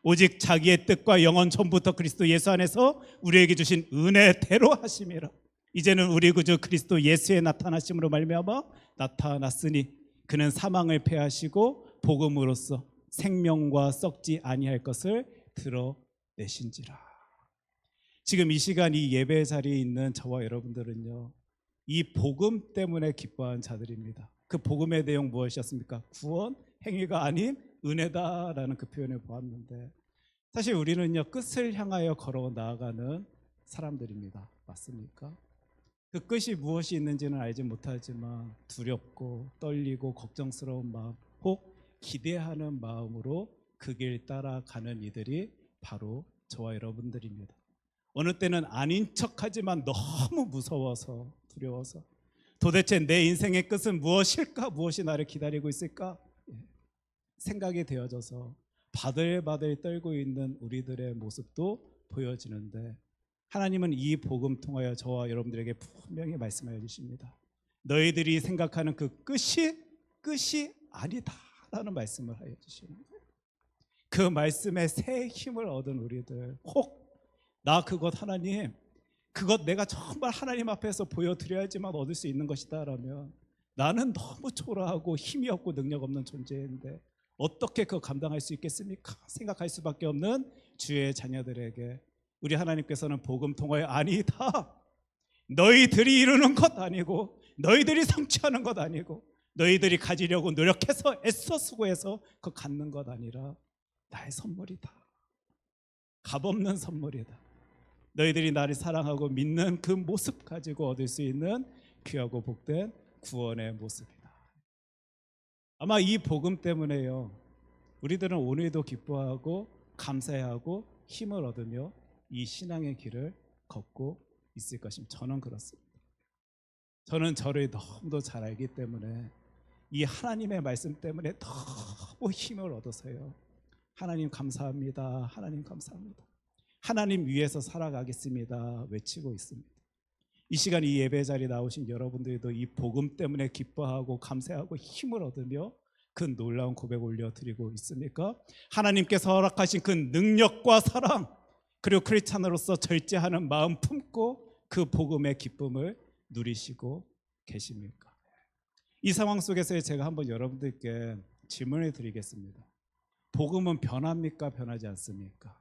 오직 자기의 뜻과 영원 전부터 그리스도 예수 안에서 우리에게 주신 은혜대로 하심이라. 이제는 우리 구주 그리스도 예수의 나타나심으로 말미암아 나타났으니 그는 사망을 패하시고 복음으로써 생명과 썩지 아니할 것을 드러내신지라. 지금 이 시간 이 예배 자리에 있는 저와 여러분들은요, 이 복음 때문에 기뻐한 자들입니다. 그 복음의 내용 무엇이었습니까? 구원, 행위가 아닌 은혜다라는 그 표현을 보았는데, 사실 우리는요, 끝을 향하여 걸어 나아가는 사람들입니다. 맞습니까? 그 끝이 무엇이 있는지는 알지 못하지만 두렵고 떨리고 걱정스러운 마음, 혹 기대하는 마음으로 그 길 따라가는 이들이 바로 저와 여러분들입니다. 어느 때는 아닌 척하지만 너무 무서워서, 두려워서 도대체 내 인생의 끝은 무엇일까? 무엇이 나를 기다리고 있을까? 생각이 되어져서 바들바들 떨고 있는 우리들의 모습도 보여지는데, 하나님은 이 복음 통하여 저와 여러분들에게 분명히 말씀하여 주십니다. 너희들이 생각하는 그 끝이 아니다라는 말씀을 하여 주시는 거예요. 그 말씀에 새 힘을 얻은 우리들, 혹 나 그것 하나님, 그것 내가 정말 하나님 앞에서 보여드려야지만 얻을 수 있는 것이다 라면 나는 너무 초라하고 힘이 없고 능력 없는 존재인데 어떻게 그거 감당할 수 있겠습니까? 생각할 수밖에 없는 주의 자녀들에게 우리 하나님께서는 복음 통하여 아니다, 너희들이 이루는 것 아니고, 너희들이 성취하는 것 아니고, 너희들이 가지려고 노력해서 애써 수고해서 그거 갖는 것 아니라 나의 선물이다, 값없는 선물이다. 너희들이 나를 사랑하고 믿는 그 모습 가지고 얻을 수 있는 귀하고 복된 구원의 모습이다. 아마 이 복음 때문에요, 우리들은 오늘도 기뻐하고 감사해하고 힘을 얻으며 이 신앙의 길을 걷고 있을 것입니다. 저는 그렇습니다. 저는 저를 너무도 잘 알기 때문에 이 하나님의 말씀 때문에 너무 힘을 얻어서요, 하나님 감사합니다, 하나님 감사합니다, 하나님 위해서 살아가겠습니다 외치고 있습니다. 이 시간 이 예배 자리에 나오신 여러분들도 이 복음 때문에 기뻐하고 감사하고 힘을 얻으며 그 놀라운 고백 올려드리고 있습니까? 하나님께서 허락하신 그 능력과 사랑, 그리고 크리스찬으로서 절제하는 마음 품고 그 복음의 기쁨을 누리시고 계십니까? 이 상황 속에서 제가 한번 여러분들께 질문을 드리겠습니다. 복음은 변합니까? 변하지 않습니까?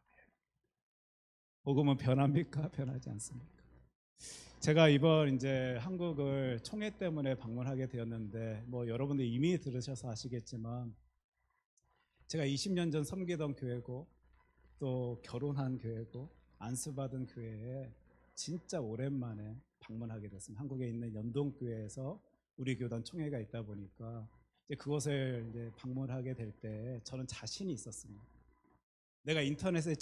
복음은 변합니까? 변하지 않습니까? 제가 이번 이제 한국을 총회 때문에 방문하게 되었는데, 뭐 여러분들 이미 들으셔서 아시겠지만 제가 20년 전 섬기던 교회고 또 결혼한 교회고 안수받은 교회에 진짜 오랜만에 방문하게 됐습니다. 한국에 있는 연동교회에서 우리 교단 총회가 있다 보니까 이제 그곳을 이제 방문하게 될 때 저는 자신이 있었습니다. 내가 인터넷에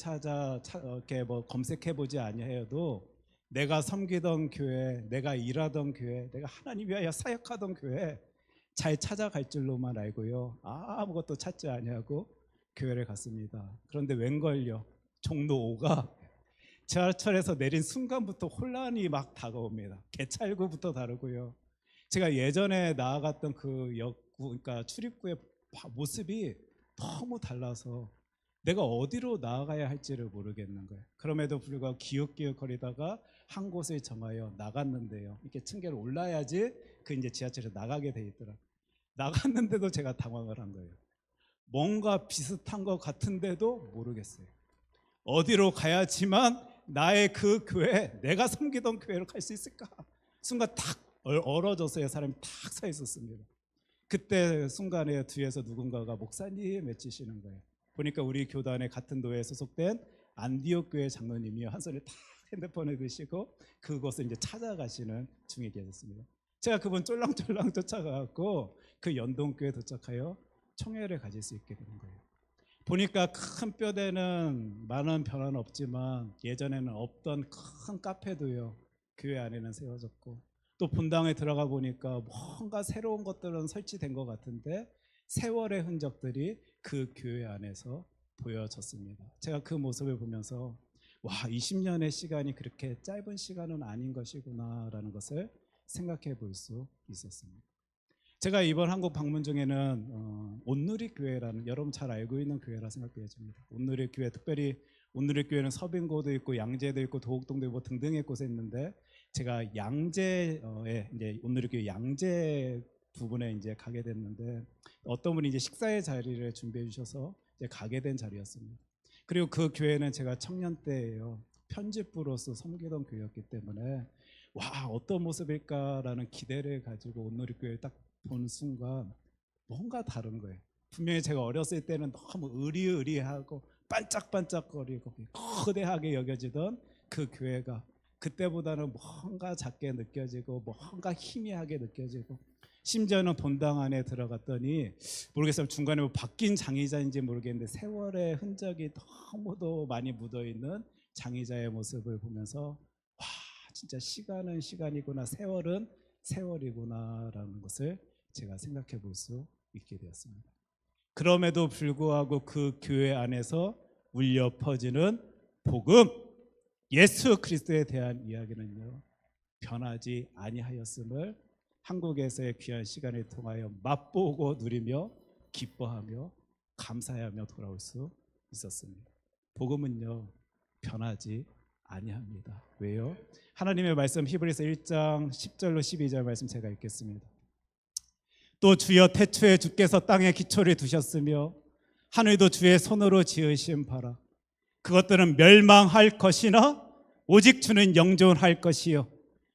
이렇게 뭐 검색해 보지 아니하여도 내가 섬기던 교회, 내가 일하던 교회, 내가 하나님 위하여 사역하던 교회 잘 찾아갈 줄로만 알고요, 아무것도 찾지 아니하고 교회를 갔습니다. 그런데 웬걸요, 종로 5가 지하철에서 내린 순간부터 혼란이 막 다가옵니다. 개찰구부터 다르고요. 제가 예전에 나아갔던 그 역구, 그러니까 출입구의 모습이 너무 달라서 내가 어디로 나아가야 할지를 모르겠는 거예요. 그럼에도 불구하고 기웃기웃거리다가 한 곳을 정하여 나갔는데요. 이렇게 층계를 올라야지 그 이제 지하철에 나가게 돼 있더라. 나갔는데도 제가 당황을 한 거예요. 뭔가 비슷한 것 같은데도 모르겠어요. 어디로 가야지만 나의 그 교회, 내가 섬기던 교회로 갈 수 있을까? 순간 탁 얼어져서요. 사람이 탁 서 있었습니다. 그때 순간에 뒤에서 누군가가 목사님 외치시는 거예요. 보니까 우리 교단의 같은 도에 소속된 안디옥 교회 장로님이요, 한 손에 탁 핸드폰을 드시고 그곳을 이제 찾아가시는 중에 계셨습니다. 제가 그분 쫄랑쫄랑 쫓아가고 그 연동교에 도착하여 총회를 가질 수 있게 되는 거예요. 보니까 큰 뼈대는 많은 변화는 없지만 예전에는 없던 큰 카페도요, 교회 안에는 세워졌고, 또 본당에 들어가 보니까 뭔가 새로운 것들은 설치된 것 같은데 세월의 흔적들이 그 교회 안에서 보여졌습니다. 제가 그 모습을 보면서 와, 20년의 시간이 그렇게 짧은 시간은 아닌 것이구나라는 것을 생각해 볼 수 있었습니다. 제가 이번 한국 방문 중에는 온누리 교회라는, 여러분 잘 알고 있는 교회라 생각되어집니다. 온누리 교회, 특별히 온누리 교회는 서빙고도 있고 양재도 있고 도곡동도 있고 등등의 곳에 있는데, 제가 양재에 이제 온누리 교회 양재 부분에 이제 가게 됐는데, 어떤 분이 이제 식사의 자리를 준비해 주셔서 이제 가게 된 자리였습니다. 그리고 그 교회는 제가 청년 때예요, 편집부로서 섬기던 교회였기 때문에 와, 어떤 모습일까라는 기대를 가지고 온누리 교회를 딱 보는 순간 뭔가 다른 거예요. 분명히 제가 어렸을 때는 너무 의리의리하고 반짝반짝거리고 거대하게 여겨지던 그 교회가 그때보다는 뭔가 작게 느껴지고 뭔가 희미하게 느껴지고, 심지어는 본당 안에 들어갔더니 모르겠어요, 중간에 뭐 바뀐 장의자인지 모르겠는데 세월의 흔적이 너무도 많이 묻어있는 장의자의 모습을 보면서 와, 진짜 시간은 시간이구나, 세월은 세월이구나라는 것을 제가 생각해 볼 수 있게 되었습니다. 그럼에도 불구하고 그 교회 안에서 울려 퍼지는 복음, 예수 그리스도에 대한 이야기는요, 변하지 아니하였음을 한국에서의 귀한 시간을 통하여 맛보고 누리며 기뻐하며 감사하며 돌아올 수 있었습니다. 복음은요, 변하지 아니합니다. 왜요? 하나님의 말씀 히브리서 1장 10절로 12절 말씀 제가 읽겠습니다. 또 주여 태초에 주께서 땅에 기초를 두셨으며 하늘도 주의 손으로 지으신 바라. 그것들은 멸망할 것이나 오직 주는 영존할 것이요,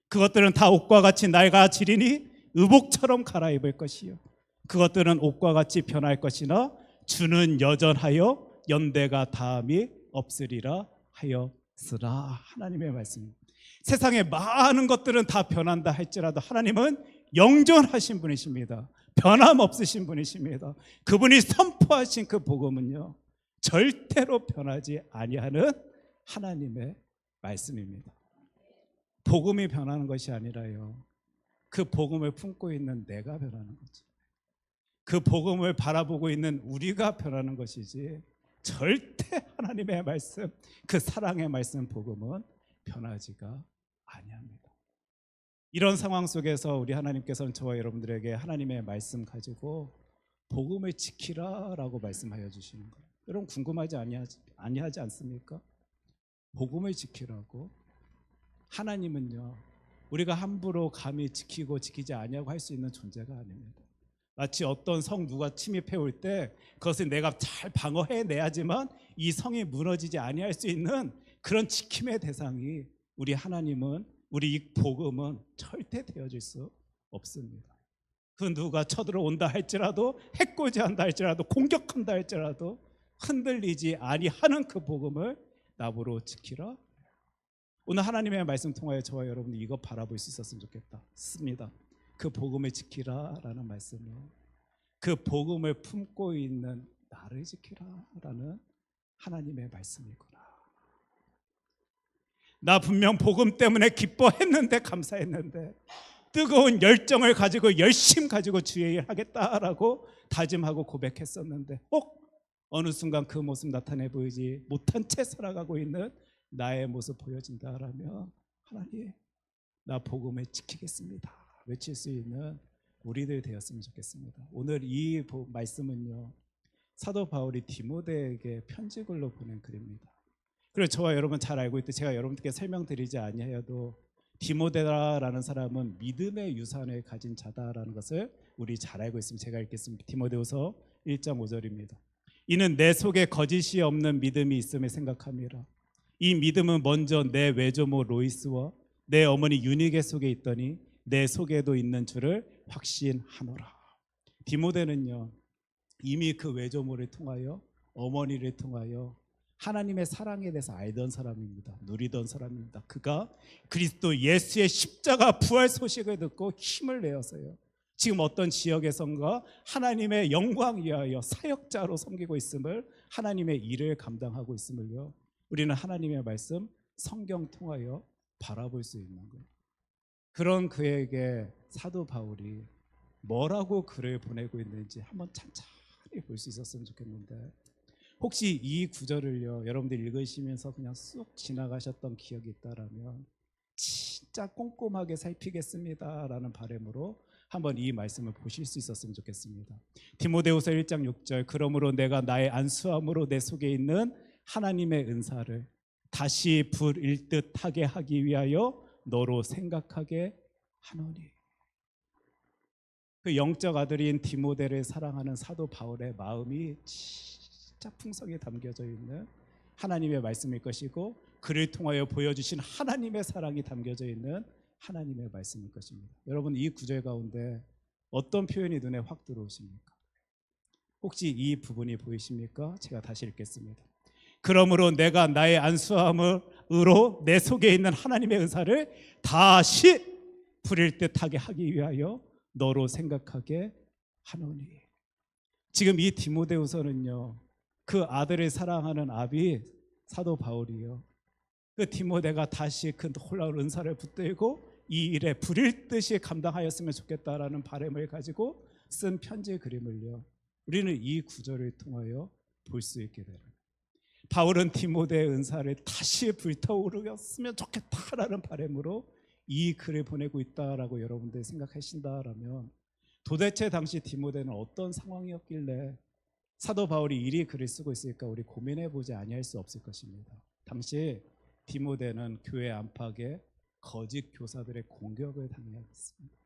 그것들은 다 옷과 같이 낡아지리니 의복처럼 갈아입을 것이요, 그것들은 옷과 같이 변할 것이나 주는 여전하여 연대가 다함이 없으리라 하였으나. 하나님의 말씀입니다. 세상의 많은 것들은 다 변한다 할지라도 하나님은 영존하신 분이십니다. 변함없으신 분이십니다. 그분이 선포하신 그 복음은요, 절대로 변하지 아니하는 하나님의 말씀입니다. 복음이 변하는 것이 아니라요, 그 복음을 품고 있는 내가 변하는 거지. 그 복음을 바라보고 있는 우리가 변하는 것이지, 절대 하나님의 말씀, 그 사랑의 말씀 복음은 변하지가 아니합니다. 이런 상황 속에서 우리 하나님께서는 저와 여러분들에게 하나님의 말씀 가지고 복음을 지키라라고 말씀하여 주시는 거예요. 여러분 궁금하지 아니하지 않습니까? 복음을 지키라고. 하나님은요, 우리가 함부로 감히 지키고 지키지 아니하고 할 수 있는 존재가 아닙니다. 마치 어떤 성 누가 침입해 올 때 그것을 내가 잘 방어해내야지만 이 성이 무너지지 아니할 수 있는 그런 지킴의 대상이 우리 하나님은, 우리 이 복음은 절대 되어질 수 없습니다. 그 누가 쳐들어온다 할지라도, 해코지한다 할지라도, 공격한다 할지라도 흔들리지 아니하는 그 복음을 나보러 지키라. 오늘 하나님의 말씀 통하여 저와 여러분이 이거 바라볼 수 있었으면 좋겠습니다. 그 복음을 지키라라는 말씀은 그 복음을 품고 있는 나를 지키라라는 하나님의 말씀이구나. 나 분명 복음 때문에 기뻐했는데, 감사했는데, 뜨거운 열정을 가지고 열심 가지고 주의 일 하겠다라고 다짐하고 고백했었는데, 어느 순간 그 모습 나타내 보이지 못한 채 살아가고 있는 나의 모습 보여진다라면, 하나님, 나 복음을 지키겠습니다 외칠 수 있는 우리들 되었으면 좋겠습니다. 오늘 이 말씀은요, 사도 바울이 디모데에게 편지글로 보낸 글입니다. 그리고 저와 여러분 잘 알고 있듯 제가 여러분들께 설명드리지 아니하여도 디모데라는 사람은 믿음의 유산을 가진 자다라는 것을 우리 잘 알고 있습니다. 제가 읽겠습니다. 디모데후서 1장 5절입니다. 이는 내 속에 거짓이 없는 믿음이 있음을 생각함이라. 이 믿음은 먼저 내 외조모 로이스와 내 어머니 유니게 속에 있더니 내 속에도 있는 줄을 확신하노라. 디모데는요, 이미 그 외조모를 통하여 어머니를 통하여 하나님의 사랑에 대해서 알던 사람입니다. 누리던 사람입니다. 그가 그리스도 예수의 십자가 부활 소식을 듣고 힘을 내어서요, 지금 어떤 지역에선가 하나님의 영광 위하여 사역자로 섬기고 있음을, 하나님의 일을 감당하고 있음을요, 우리는 하나님의 말씀 성경 통하여 바라볼 수 있는 거예요. 그런 그에게 사도 바울이 뭐라고 글을 보내고 있는지 한번 찬찬히 볼 수 있었으면 좋겠는데, 혹시 이 구절을요 여러분들 읽으시면서 그냥 쑥 지나가셨던 기억이 있다라면 진짜 꼼꼼하게 살피겠습니다라는 바람으로 한번 이 말씀을 보실 수 있었으면 좋겠습니다. 디모데후서 1장 6절, 그러므로 내가 나의 안수함으로 내 속에 있는 하나님의 은사를 다시 불일 듯하게 하기 위하여 너로 생각하게 하노니. 그 영적 아들인 디모데를 사랑하는 사도 바울의 마음이 진짜 풍성히 담겨져 있는 하나님의 말씀일 것이고, 그를 통하여 보여주신 하나님의 사랑이 담겨져 있는 하나님의 말씀일 것입니다. 여러분, 이 구절 가운데 어떤 표현이 눈에 확 들어오십니까? 혹시 이 부분이 보이십니까? 제가 다시 읽겠습니다. 그러므로 내가 나의 안수함으로 내 속에 있는 하나님의 은사를 다시 부릴 듯하게 하기 위하여 너로 생각하게 하노니. 지금 이 디모데후서는요, 그 아들을 사랑하는 아비 사도 바울이요, 그 디모데가 다시 그 놀라운 은사를 붙들고 이 일에 불일 듯이 감당하였으면 좋겠다라는 바람을 가지고 쓴 편지 그림을요, 우리는 이 구절을 통하여 볼 수 있게 되는 거예요. 바울은 디모데의 은사를 다시 불타오르었으면 좋겠다라는 바람으로 이 글을 보내고 있다라고 여러분들이 생각하신다라면, 도대체 당시 디모데는 어떤 상황이었길래 사도 바울이 이리 글을 쓰고 있을까 우리 고민해 보지 아니할 수 없을 것입니다. 당시 디모데는 교회 안팎에 거짓 교사들의 공격을 당하고 있습니다.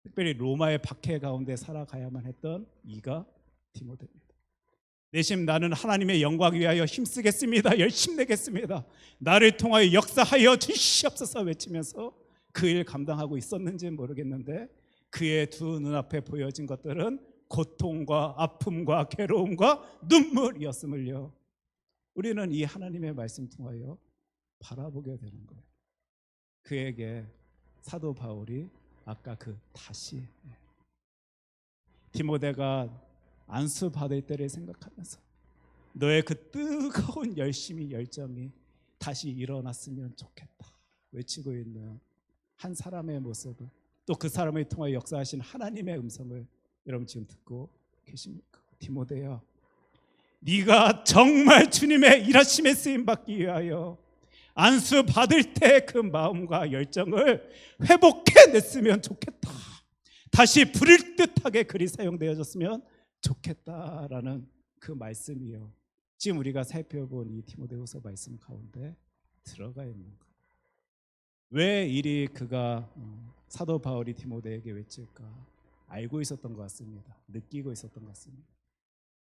특별히 로마의 박해 가운데 살아가야만 했던 이가 디모데입니다. 내심 나는 하나님의 영광 위하여 힘쓰겠습니다. 열심 내겠습니다. 나를 통하여 역사하여 주시옵소서 외치면서 그 일 감당하고 있었는지는 모르겠는데, 그의 두 눈앞에 보여진 것들은 고통과 아픔과 괴로움과 눈물이었음을요, 우리는 이 하나님의 말씀 통하여 바라보게 되는 거예요. 그에게 사도 바울이 아까 그 다시, 디모데가 안수 받을 때를 생각하면서 너의 그 뜨거운 열심이, 열정이 다시 일어났으면 좋겠다 외치고 있는 한 사람의 모습을, 또 그 사람을 통해 역사하신 하나님의 음성을 여러분 지금 듣고 계십니까? 디모데야, 네가 정말 주님의 일하심에 쓰임 받기 위하여 안수 받을 때 그 마음과 열정을 회복해냈으면 좋겠다. 다시 부릴 듯하게 글이 사용되어졌으면 좋겠다라는 그 말씀이요, 지금 우리가 살펴본 이 디모데후서 말씀 가운데 들어가 있는 거예요. 왜 이리 그가 사도 바울이 디모데에게 외칠까? 알고 있었던 것 같습니다. 느끼고 있었던 것 같습니다.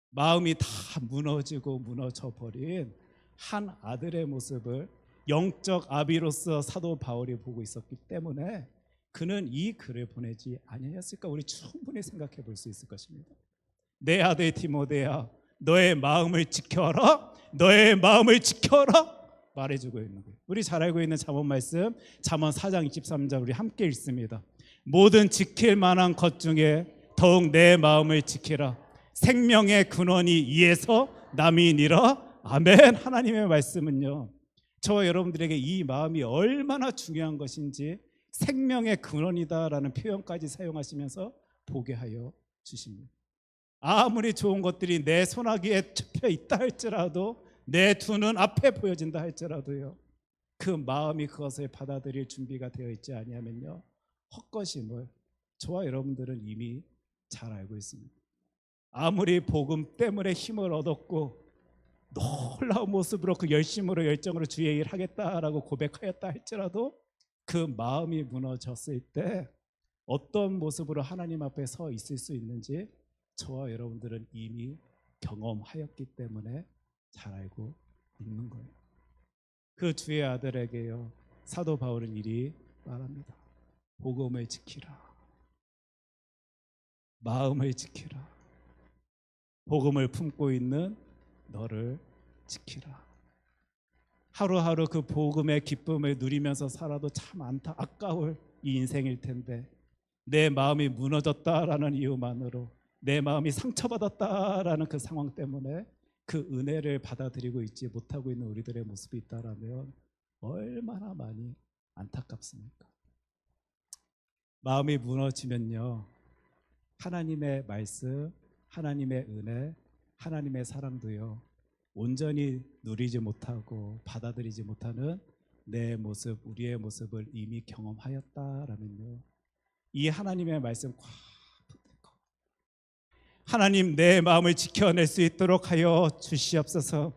마음이 다 무너지고 무너져 버린 한 아들의 모습을 영적 아비로서 사도 바울이 보고 있었기 때문에 그는 이 글을 보내지 아니었을까, 우리 충분히 생각해 볼 수 있을 것입니다. 내 아들 디모데야, 너의 마음을 지켜라, 너의 마음을 지켜라 말해주고 있는 거예요. 우리 잘 알고 있는 잠언 말씀, 잠언 4장 23절 우리 함께 읽습니다. 모든 지킬 만한 것 중에 더욱 내 마음을 지키라. 생명의 근원이 이에서 남이니라. 아멘. 하나님의 말씀은요, 저와 여러분들에게 이 마음이 얼마나 중요한 것인지 생명의 근원이다라는 표현까지 사용하시면서 보게 하여 주십니다. 아무리 좋은 것들이 내 손아귀에 접혀 있다 할지라도, 내 두 눈 앞에 보여진다 할지라도요, 그 마음이 그것을 받아들일 준비가 되어 있지 아니하면요, 헛것임을 저와 여러분들은 이미 잘 알고 있습니다. 아무리 복음 때문에 힘을 얻었고 놀라운 모습으로 그 열심으로 열정으로 주의 일 하겠다라고 고백하였다 할지라도 그 마음이 무너졌을 때 어떤 모습으로 하나님 앞에 서 있을 수 있는지 저와 여러분들은 이미 경험하였기 때문에 잘 알고 있는 거예요. 그 주의 아들에게요, 사도 바울은 이리 말합니다. 복음을 지키라. 마음을 지키라. 복음을 품고 있는 너를 지키라. 하루하루 그 복음의 기쁨을 누리면서 살아도 참 아까울 이 인생일 텐데 내 마음이 무너졌다라는 이유만으로, 내 마음이 상처받았다라는 그 상황 때문에 그 은혜를 받아들이고 있지 못하고 있는 우리들의 모습이 있다라면 얼마나 많이 안타깝습니까? 마음이 무너지면요, 하나님의 말씀, 하나님의 은혜, 하나님의 사랑도요 온전히 누리지 못하고 받아들이지 못하는 내 모습, 우리의 모습을 이미 경험하였다라면요, 이 하나님의 말씀 꽉 붙들고 하나님 내 마음을 지켜낼 수 있도록 하여 주시옵소서.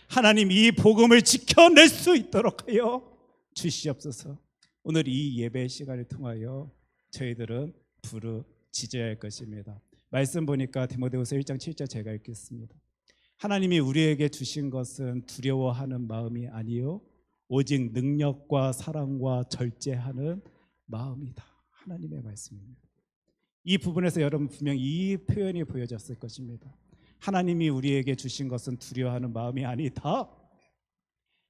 하나님 이 복음을 지켜낼 수 있도록 하여 주시옵소서. 오늘 이 예배 시간을 통하여 저희들은 부르짖어야 할 것입니다. 말씀 보니까 디모데후서 1장 7절 제가 읽겠습니다. 하나님이 우리에게 주신 것은 두려워하는 마음이 아니요 오직 능력과 사랑과 절제하는 마음이다. 하나님의 말씀입니다. 이 부분에서 여러분 분명 이 표현이 보여졌을 것입니다. 하나님이 우리에게 주신 것은 두려워하는 마음이 아니다.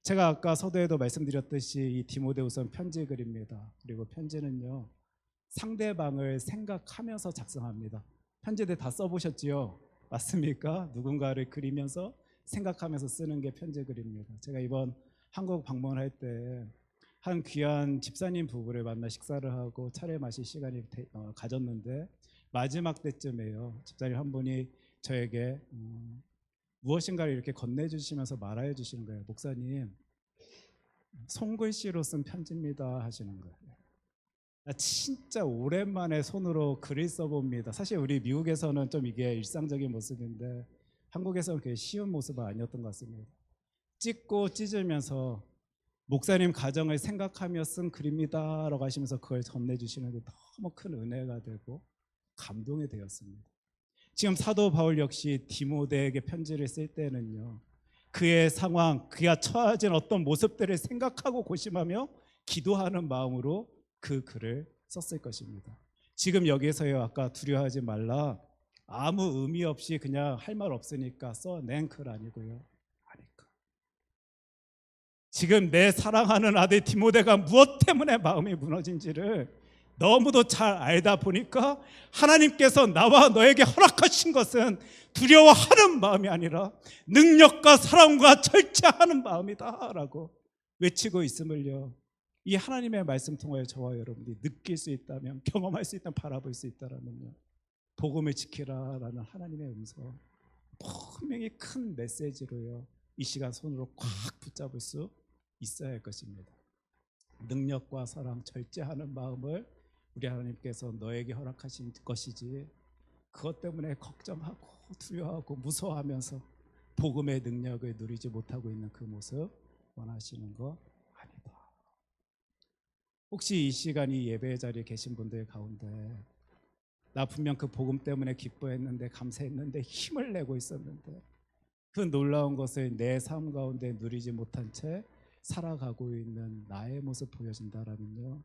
제가 아까 서두에도 말씀드렸듯이 이 디모데후서 편지 글입니다. 그리고 편지는요 상대방을 생각하면서 작성합니다. 편지들 다 써보셨지요? 맞습니까? 누군가를 그리면서 생각하면서 쓰는 게 편지 글입니다. 제가 이번 한국 방문할 때 한 귀한 집사님 부부를 만나 식사를 하고 차를 마실 시간이 가졌는데 마지막 때쯤에요, 집사님 한 분이 저에게 무엇인가를 이렇게 건네주시면서 말해 주시는 거예요. 목사님, 손글씨로 쓴 편지입니다 하시는 거예요. 진짜 오랜만에 손으로 글을 써봅니다. 사실 우리 미국에서는 좀 이게 일상적인 모습인데 한국에서는 그게 쉬운 모습은 아니었던 것 같습니다. 찢고 찢으면서 목사님 가정을 생각하며 쓴 글입니다 라고 하시면서 그걸 전해주시는 게 너무 큰 은혜가 되고 감동이 되었습니다. 지금 사도 바울 역시 디모데에게 편지를 쓸 때는요, 그의 상황, 그가 처해진 어떤 모습들을 생각하고 고심하며 기도하는 마음으로 그 글을 썼을 것입니다. 지금 여기서요, 아까 두려워하지 말라, 아무 의미 없이 그냥 할 말 없으니까 써낸 글 아니고요, 아니까 지금 내 사랑하는 아들 디모데가 무엇 때문에 마음이 무너진지를 너무도 잘 알다 보니까 하나님께서 나와 너에게 허락하신 것은 두려워하는 마음이 아니라 능력과 사랑과 절제하는 마음이다 라고 외치고 있음을요, 이 하나님의 말씀 통하여 저와 여러분들이 느낄 수 있다면, 경험할 수 있다면, 바라볼 수 있다면요, 복음을 지키라 라는 하나님의 음성 분명히 큰 메시지로요 이 시간 손으로 꽉 붙잡을 수 있어야 할 것입니다. 능력과 사랑, 절제하는 마음을 우리 하나님께서 너에게 허락하신 것이지 그것 때문에 걱정하고 두려워하고 무서워하면서 복음의 능력을 누리지 못하고 있는 그 모습 원하시는 거 아니다. 혹시 이 시간이 예배 자리에 계신 분들 가운데 나 분명 그 복음 때문에 기뻐했는데, 감사했는데, 힘을 내고 있었는데 그 놀라운 것을 내 삶 가운데 누리지 못한 채 살아가고 있는 나의 모습 보여진다라면요,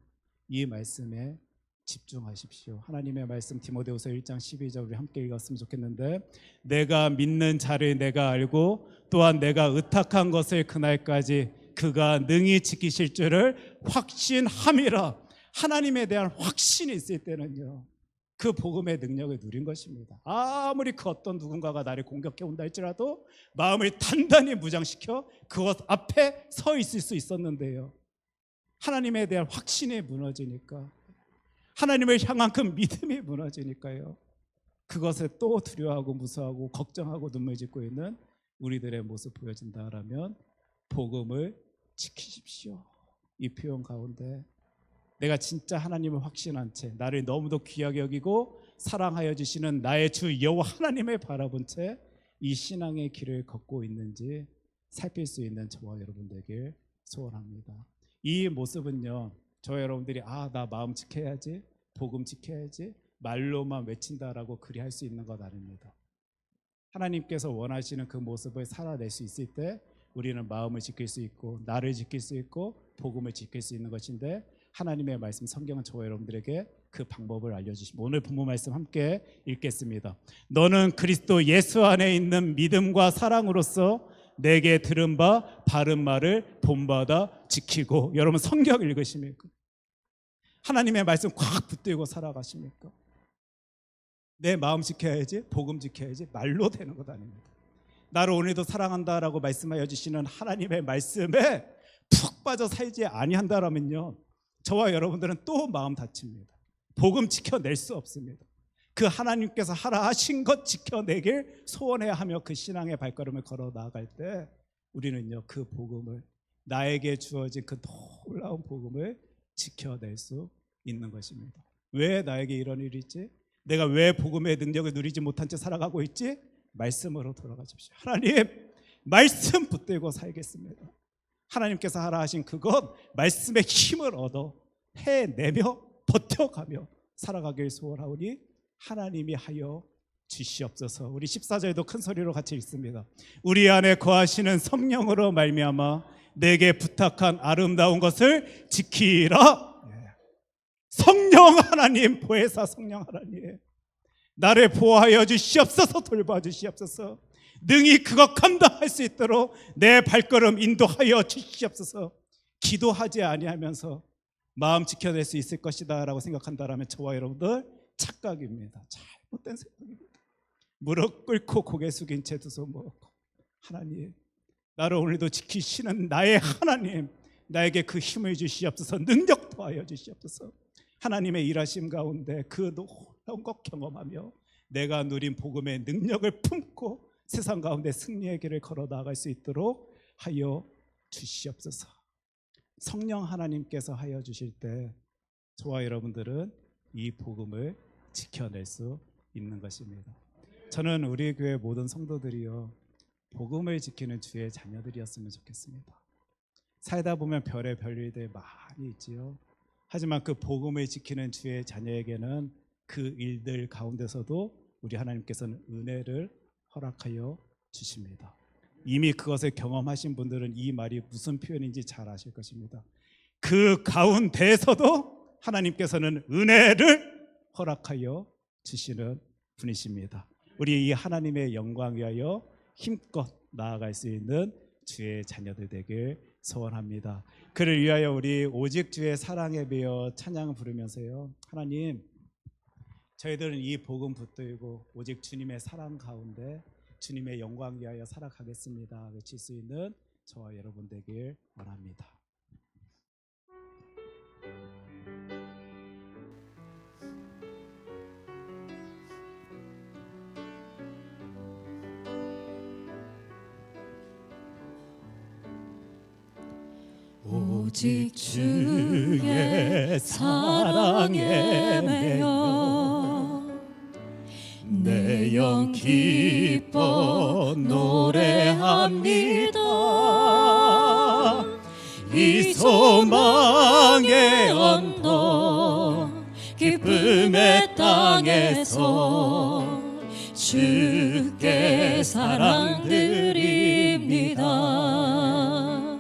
이 말씀에 집중하십시오. 하나님의 말씀 디모데후서 1장 12절 우리 함께 읽었으면 좋겠는데, 내가 믿는 자를 내가 알고 또한 내가 의탁한 것을 그날까지 그가 능히 지키실 줄을 확신함이라. 하나님에 대한 확신이 있을 때는요 그 복음의 능력을 누린 것입니다. 아무리 그 어떤 누군가가 나를 공격해 온다 할지라도 마음을 단단히 무장시켜 그것 앞에 서 있을 수 있었는데요, 하나님에 대한 확신이 무너지니까, 하나님을 향한 그 믿음이 무너지니까요, 그것에 또 두려워하고 무서워하고 걱정하고 눈물 짓고 있는 우리들의 모습 보여진다라면 복음을 지키십시오. 이 표현 가운데 내가 진짜 하나님을 확신한 채 나를 너무도 귀하게 여기고 사랑하여 주시는 나의 주 여호와 하나님을 바라본 채 이 신앙의 길을 걷고 있는지 살필 수 있는 저와 여러분 되길 소원합니다. 이 모습은요, 저와 여러분들이 나 마음 지켜야지, 복음 지켜야지, 말로만 외친다라고 그리 할 수 있는 것 아닙니다. 하나님께서 원하시는 그 모습을 살아낼 수 있을 때 우리는 마음을 지킬 수 있고 나를 지킬 수 있고 복음을 지킬 수 있는 것인데, 하나님의 말씀 성경은 저와 여러분들에게 그 방법을 알려주십니다. 오늘 본문 말씀 함께 읽겠습니다. 너는 그리스도 예수 안에 있는 믿음과 사랑으로서 내게 들은 바 바른 말을 본받아 지키고. 여러분 성경 읽으십니까? 하나님의 말씀 꽉 붙들고 살아가십니까? 내 마음 지켜야지, 복음 지켜야지, 말로 되는 것 아닙니다. 나를 오늘도 사랑한다라고 말씀하여 주시는 하나님의 말씀에 푹 빠져 살지 아니한다라면요, 저와 여러분들은 또 마음 다칩니다. 복음 지켜낼 수 없습니다. 그 하나님께서 하라 하신 것 지켜내길 소원해야 하며 그 신앙의 발걸음을 걸어 나아갈 때 우리는요, 그 복음을, 나에게 주어진 그 놀라운 복음을 지켜낼 수 있는 것입니다. 왜 나에게 이런 일이 있지? 내가 왜 복음의 능력을 누리지 못한 채 살아가고 있지? 말씀으로 돌아가십시오. 하나님, 말씀 붙들고 살겠습니다. 하나님께서 하라 하신 그것, 말씀의 힘을 얻어 해내며 버텨가며 살아가길 소원하오니 하나님이 하여 주시옵소서. 우리 14절도 큰 소리로 같이 읽습니다. 우리 안에 거하시는 성령으로 말미암아 내게 부탁한 아름다운 것을 지키라. 성령 하나님, 보혜사 성령 하나님, 나를 보호하여 주시옵소서, 돌봐 주시옵소서. 능히 그것 감당할 수 있도록 내 발걸음 인도하여 주시옵소서. 기도하지 아니하면서 마음 지켜낼 수 있을 것이다 라고 생각한다면 저와 여러분들 착각입니다. 잘못된 생각입니다. 무릎 꿇고 고개 숙인 채 두 손 모으고, 하나님, 나를 오늘도 지키시는 나의 하나님, 나에게 그 힘을 주시옵소서, 능력 더하여 주시옵소서. 하나님의 일하심 가운데 그 놀라운 것 경험하며 내가 누린 복음의 능력을 품고 세상 가운데 승리의 길을 걸어 나갈 수 있도록 하여 주시옵소서. 성령 하나님께서 하여 주실 때 저와 여러분들은 이 복음을 지켜낼 수 있는 것입니다. 저는 우리 교회 모든 성도들이요, 복음을 지키는 주의 자녀들이었으면 좋겠습니다. 살다 보면 별의 별일들 많이 있지요. 하지만 그 복음을 지키는 주의 자녀에게는 그 일들 가운데서도 우리 하나님께서는 은혜를 허락하여 주십니다. 이미 그것을 경험하신 분들은 이 말이 무슨 표현인지 잘 아실 것입니다. 그 가운데에서도 하나님께서는 은혜를 허락하여 주시는 분이십니다. 우리 이 하나님의 영광 위하여 힘껏 나아갈 수 있는 주의 자녀들 되길 소원합니다. 그를 위하여 우리 오직 주의 사랑에 비어 찬양 부르면서요, 하나님, 저희들은 이 복음 붙들고 오직 주님의 사랑 가운데 주님의 영광 위하여 살아가겠습니다 외칠 수 있는 저와 여러분 되길 원합니다. 오직 주의 사랑에 매여 내 영 기뻐 노래합니다. 이 소망의 언덕 기쁨의 땅에서 주께 사랑드립니다.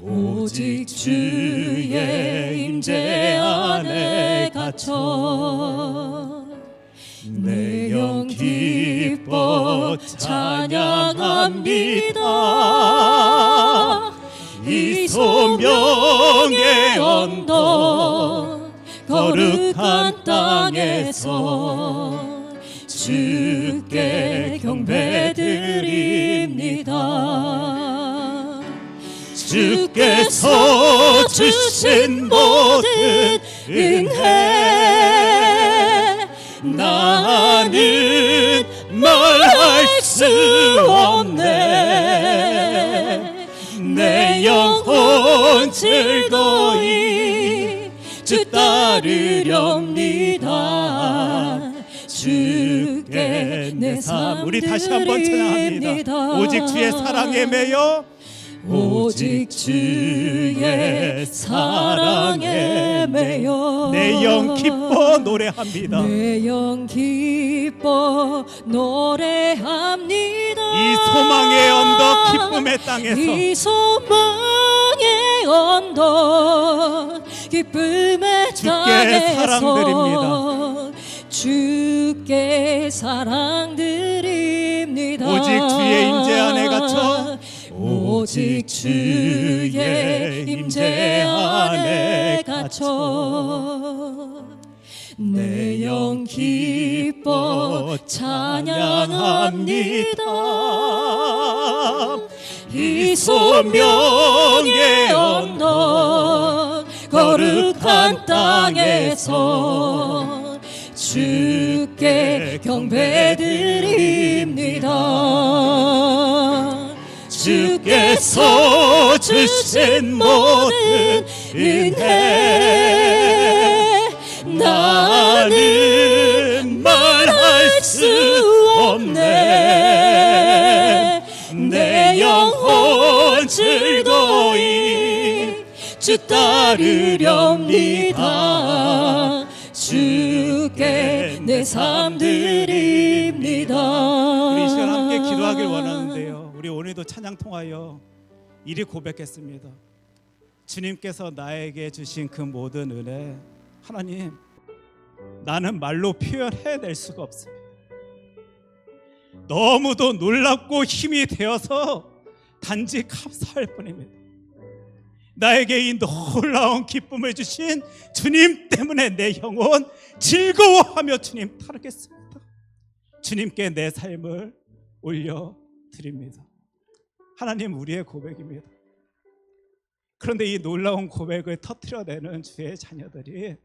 오직 주의 임재 안에 갇혀 내 영 기뻐 찬양합니다. 이 소명의 언덕 거룩한 땅에서 주께 경배드립니다. 주께서 주신 모든 은혜 나는 말할 수 없네. 내 영혼 즐거이 주 따르렵니다. 주께 내 삶. 우리 다시 한번 찬양합니다. 오직 주의 사랑에 매여, 오직 주의 사랑에 매여 내 영 기뻐 노래합니다. 내 영 기뻐 노래합니다. 이 소망의 언덕 기쁨의 땅에서, 이 소망의 언덕 기쁨의 주께 땅에서 사랑드립니다. 주께 사랑드립니다. 오직 주의 임재 안에 갇혀, 오직 주의 임재 안에 갇혀 내 영 기뻐 찬양합니다. 이 소명의 언덕 거룩한 땅에서 주께 경배드립니다. 주께서 주신 모든 은혜 나는 말할 수 없네. 내 영혼 즐거이 주 따르렵니다. 주께 내 삶 드립니다. 우리 이 시간 함께 기도하길 원하는데요, 우리 오늘도 찬양 통하여 이리 고백했습니다. 주님께서 나에게 주신 그 모든 은혜, 하나님, 나는 말로 표현해낼 수가 없습니다. 너무도 놀랍고 힘이 되어서 단지 감사할 뿐입니다. 나에게 이 놀라운 기쁨을 주신 주님 때문에 내 영혼 즐거워하며 주님 따르겠습니다. 주님께 내 삶을 올려드립니다. 하나님, 우리의 고백입니다. 그런데 이 놀라운 고백을 터뜨려내는 주의 자녀들이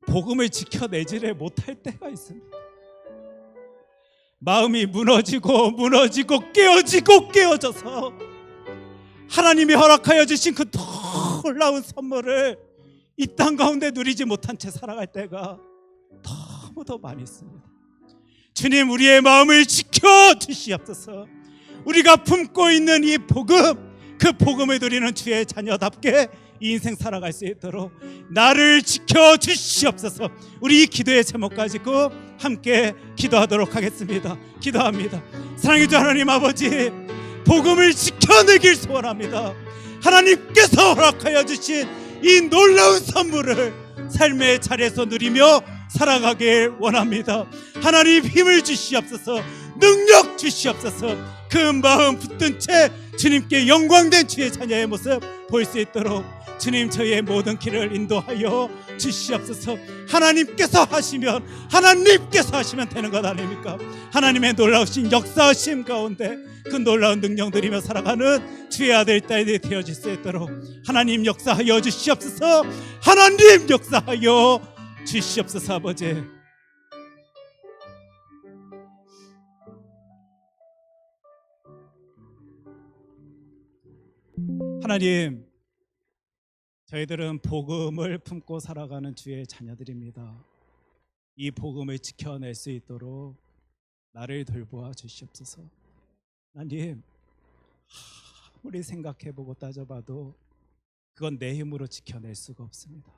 복음을 지켜내지를 못할 때가 있습니다. 마음이 무너지고 깨어져서 하나님이 허락하여 주신 그 놀라운 선물을 이 땅 가운데 누리지 못한 채 살아갈 때가 너무도 많이 있습니다. 주님, 우리의 마음을 지켜주시옵소서. 우리가 품고 있는 이 복음, 그 복음을 누리는 주의 자녀답게 이 인생 살아갈 수 있도록 나를 지켜주시옵소서. 우리 이 기도의 제목 가지고 함께 기도하도록 하겠습니다. 기도합니다. 사랑의 주 하나님 아버지, 복음을 지켜내길 소원합니다. 하나님께서 허락하여 주신 이 놀라운 선물을 삶의 자리에서 누리며 살아가길 원합니다. 하나님, 힘을 주시옵소서. 능력 주시옵소서. 그 마음 붙든 채 주님께 영광된 주의 자녀의 모습 볼 수 있도록 주님, 저희의 모든 길을 인도하여 주시옵소서. 하나님께서 하시면 되는 것 아닙니까? 하나님의 놀라우신 역사하심 가운데 그 놀라운 능력 누리며 살아가는 주의 아들 딸들이 되어질 수 있도록 하나님 역사하여 주시옵소서. 하나님 역사하여 주시옵소서. 아버지, 하나님, 저희들은 복음을 품고 살아가는 주의 자녀들입니다. 이 복음을 지켜낼 수 있도록 나를 돌보아 주시옵소서. 하나님, 아무리 생각해보고 따져봐도 그건 내 힘으로 지켜낼 수가 없습니다.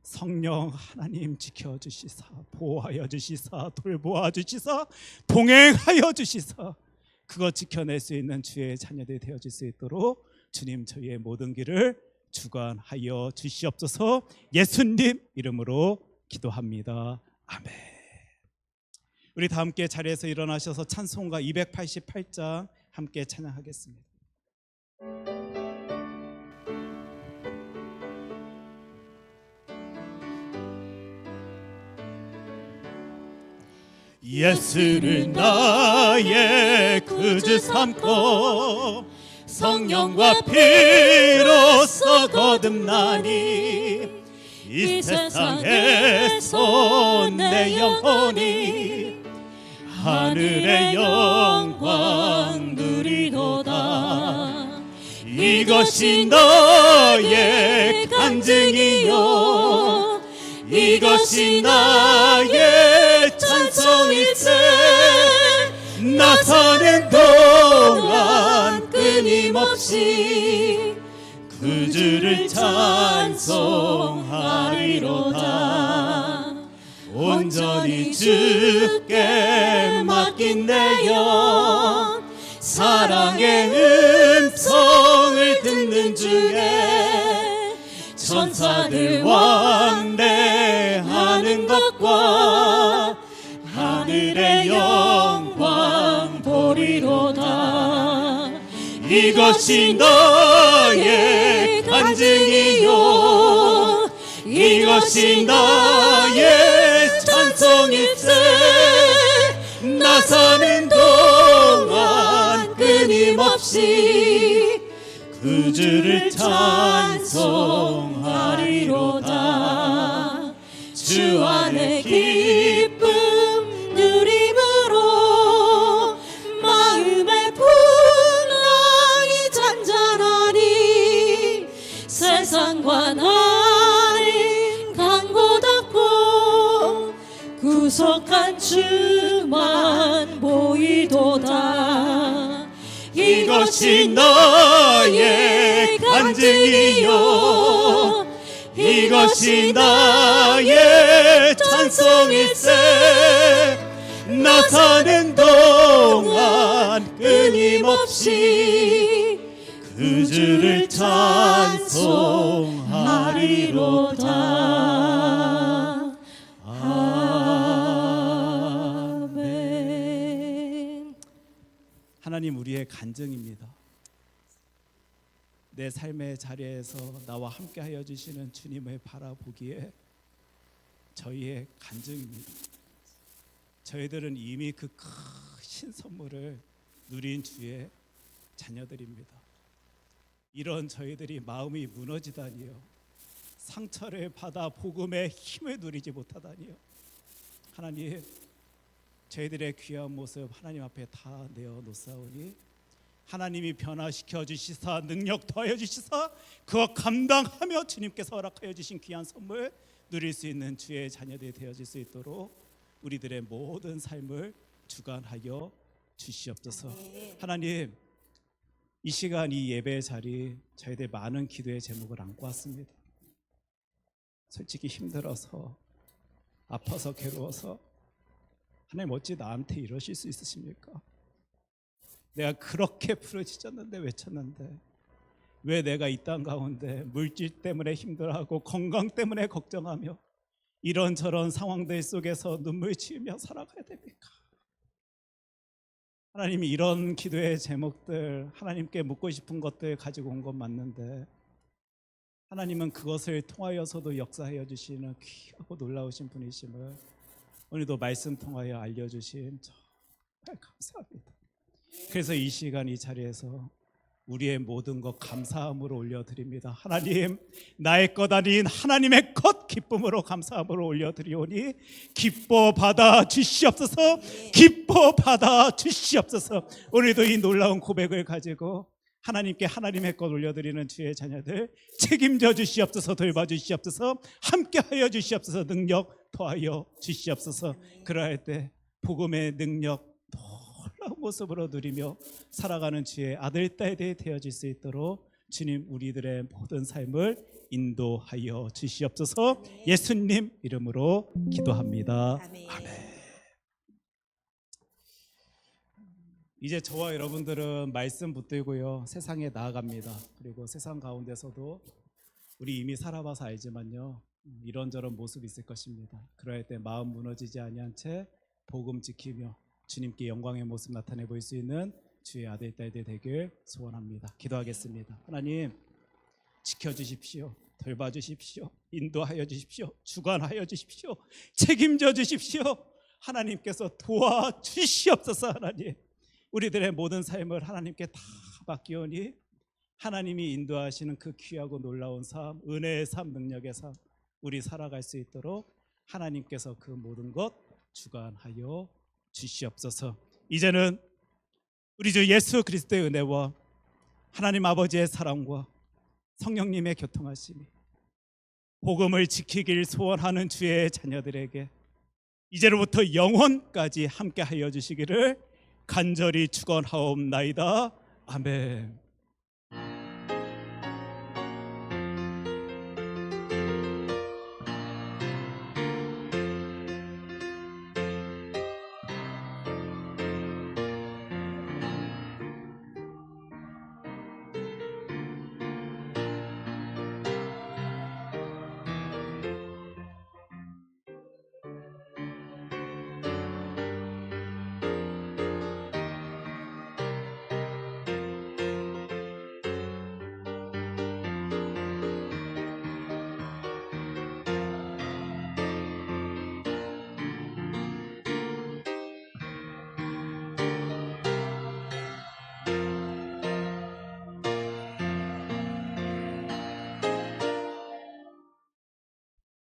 성령 하나님 지켜주시사, 보호하여 주시사, 돌보아 주시사, 동행하여 주시사, 그거 지켜낼 수 있는 주의 자녀들이 되어질 수 있도록 주님, 저희의 모든 길을 주관하여 주시옵소서. 예수님 이름으로 기도합니다. 아멘. 우리 다 함께 자리에서 일어나셔서 찬송가 288장 함께 찬양하겠습니다. 예수를 나의 구주 삼고 성령과 피로써 거듭나니 이 세상에서 내 영혼이 하늘의 영광 누리도다. 이것이 나의 간증이요, 이것이 나의 나 사는 동안 끊임없이 그 주를 찬송하리로다. 온전히 주께 맡긴 내 영, 사랑의 음성을 듣는 중에 천사들 왕래하는 것과 하늘의 영광 보리로다. 이것이 나의 간증이요, 이것이 나의 찬송일세. 나 사는 동안 끊임없이 그 주를 찬송하리로다. 주 안에 기쁨 누림으로 마음의 풍랑이 잔잔하니 세상과 나를 강고 닫고 구속한 주만 보이도다. 이것이 나의 간증이요, 이것이 나의 찬송일세. 나 사는 동안 끊임없이 그 주를 찬송하리로다. 아멘. 하나님, 우리의 간증입니다. 내 삶의 자리에서 나와 함께하여 주시는 주님을 바라보기에 저희의 간증입니다. 저희들은 이미 그 큰 선물을 누린 주의 자녀들입니다. 이런 저희들이 마음이 무너지다니요, 상처를 받아 복음의 힘을 누리지 못하다니요, 하나님, 저희들의 귀한 모습 하나님 앞에 다 내어놓사오니 하나님이 변화시켜 주시사 능력 더하여 주시사 그거 감당하며 주님께서 허락하여 주신 귀한 선물 누릴 수 있는 주의 자녀들이 되어질 수 있도록 우리들의 모든 삶을 주관하여 주시옵소서. 하나님, 이 시간 이 예배의 자리 저희들 많은 기도의 제목을 안고 왔습니다. 솔직히 힘들어서, 아파서, 괴로워서 하나님 어찌 나한테 이러실 수 있으십니까? 내가 그렇게 부르짖었는데, 외쳤는데 왜 내가 이 땅 가운데 물질 때문에 힘들어하고 건강 때문에 걱정하며 이런저런 상황들 속에서 눈물 지으며 살아가야 됩니까? 하나님이 이런 기도의 제목들, 하나님께 묻고 싶은 것들 가지고 온 건 맞는데 하나님은 그것을 통하여서도 역사하여 주시는 귀하고 놀라우신 분이심을 오늘도 말씀 통하여 알려주신 정말 감사합니다. 그래서 이 시간 이 자리에서 우리의 모든 것 감사함으로 올려드립니다. 하나님, 나의 것 아닌 하나님의 것 기쁨으로 감사함으로 올려드리오니 기뻐 받아 주시옵소서. 기뻐 받아 주시옵소서. 오늘도 이 놀라운 고백을 가지고 하나님께 하나님의 것 올려드리는 주의 자녀들 책임져 주시옵소서. 돌봐 주시옵소서. 함께하여 주시옵소서. 능력 더하여 주시옵소서. 그러할 때 복음의 능력 놀라운 모습으로 누리며 살아가는 주의 아들, 딸들이 되어질 수 있도록 주님 우리들의 모든 삶을 인도하여 주시옵소서. 예수님 이름으로 기도합니다. 아멘. 이제 저와 여러분들은 말씀 붙들고요 세상에 나아갑니다. 그리고 세상 가운데서도 우리 이미 살아봐서 알지만요 이런저런 모습이 있을 것입니다. 그럴 때 마음 무너지지 아니한 채 복음 지키며 주님께 영광의 모습 나타내 볼 수 있는 주의 아들, 딸들 되길 소원합니다. 기도하겠습니다. 하나님, 지켜주십시오. 돌봐주십시오. 인도하여 주십시오. 주관하여 주십시오. 책임져 주십시오. 하나님께서 도와주시옵소서. 하나님, 우리들의 모든 삶을 하나님께 다 맡기오니 하나님이 인도하시는 그 귀하고 놀라운 삶, 은혜의 삶, 능력의 삶 우리 살아갈 수 있도록 하나님께서 그 모든 것 주관하여 주시옵소서. 이제는 우리 주 예수 그리스도의 은혜와 하나님 아버지의 사랑과 성령님의 교통하심이 복음을 지키길 소원하는 주의 자녀들에게 이제로부터 영원까지 함께하여 주시기를 간절히 축원하옵나이다. 아멘.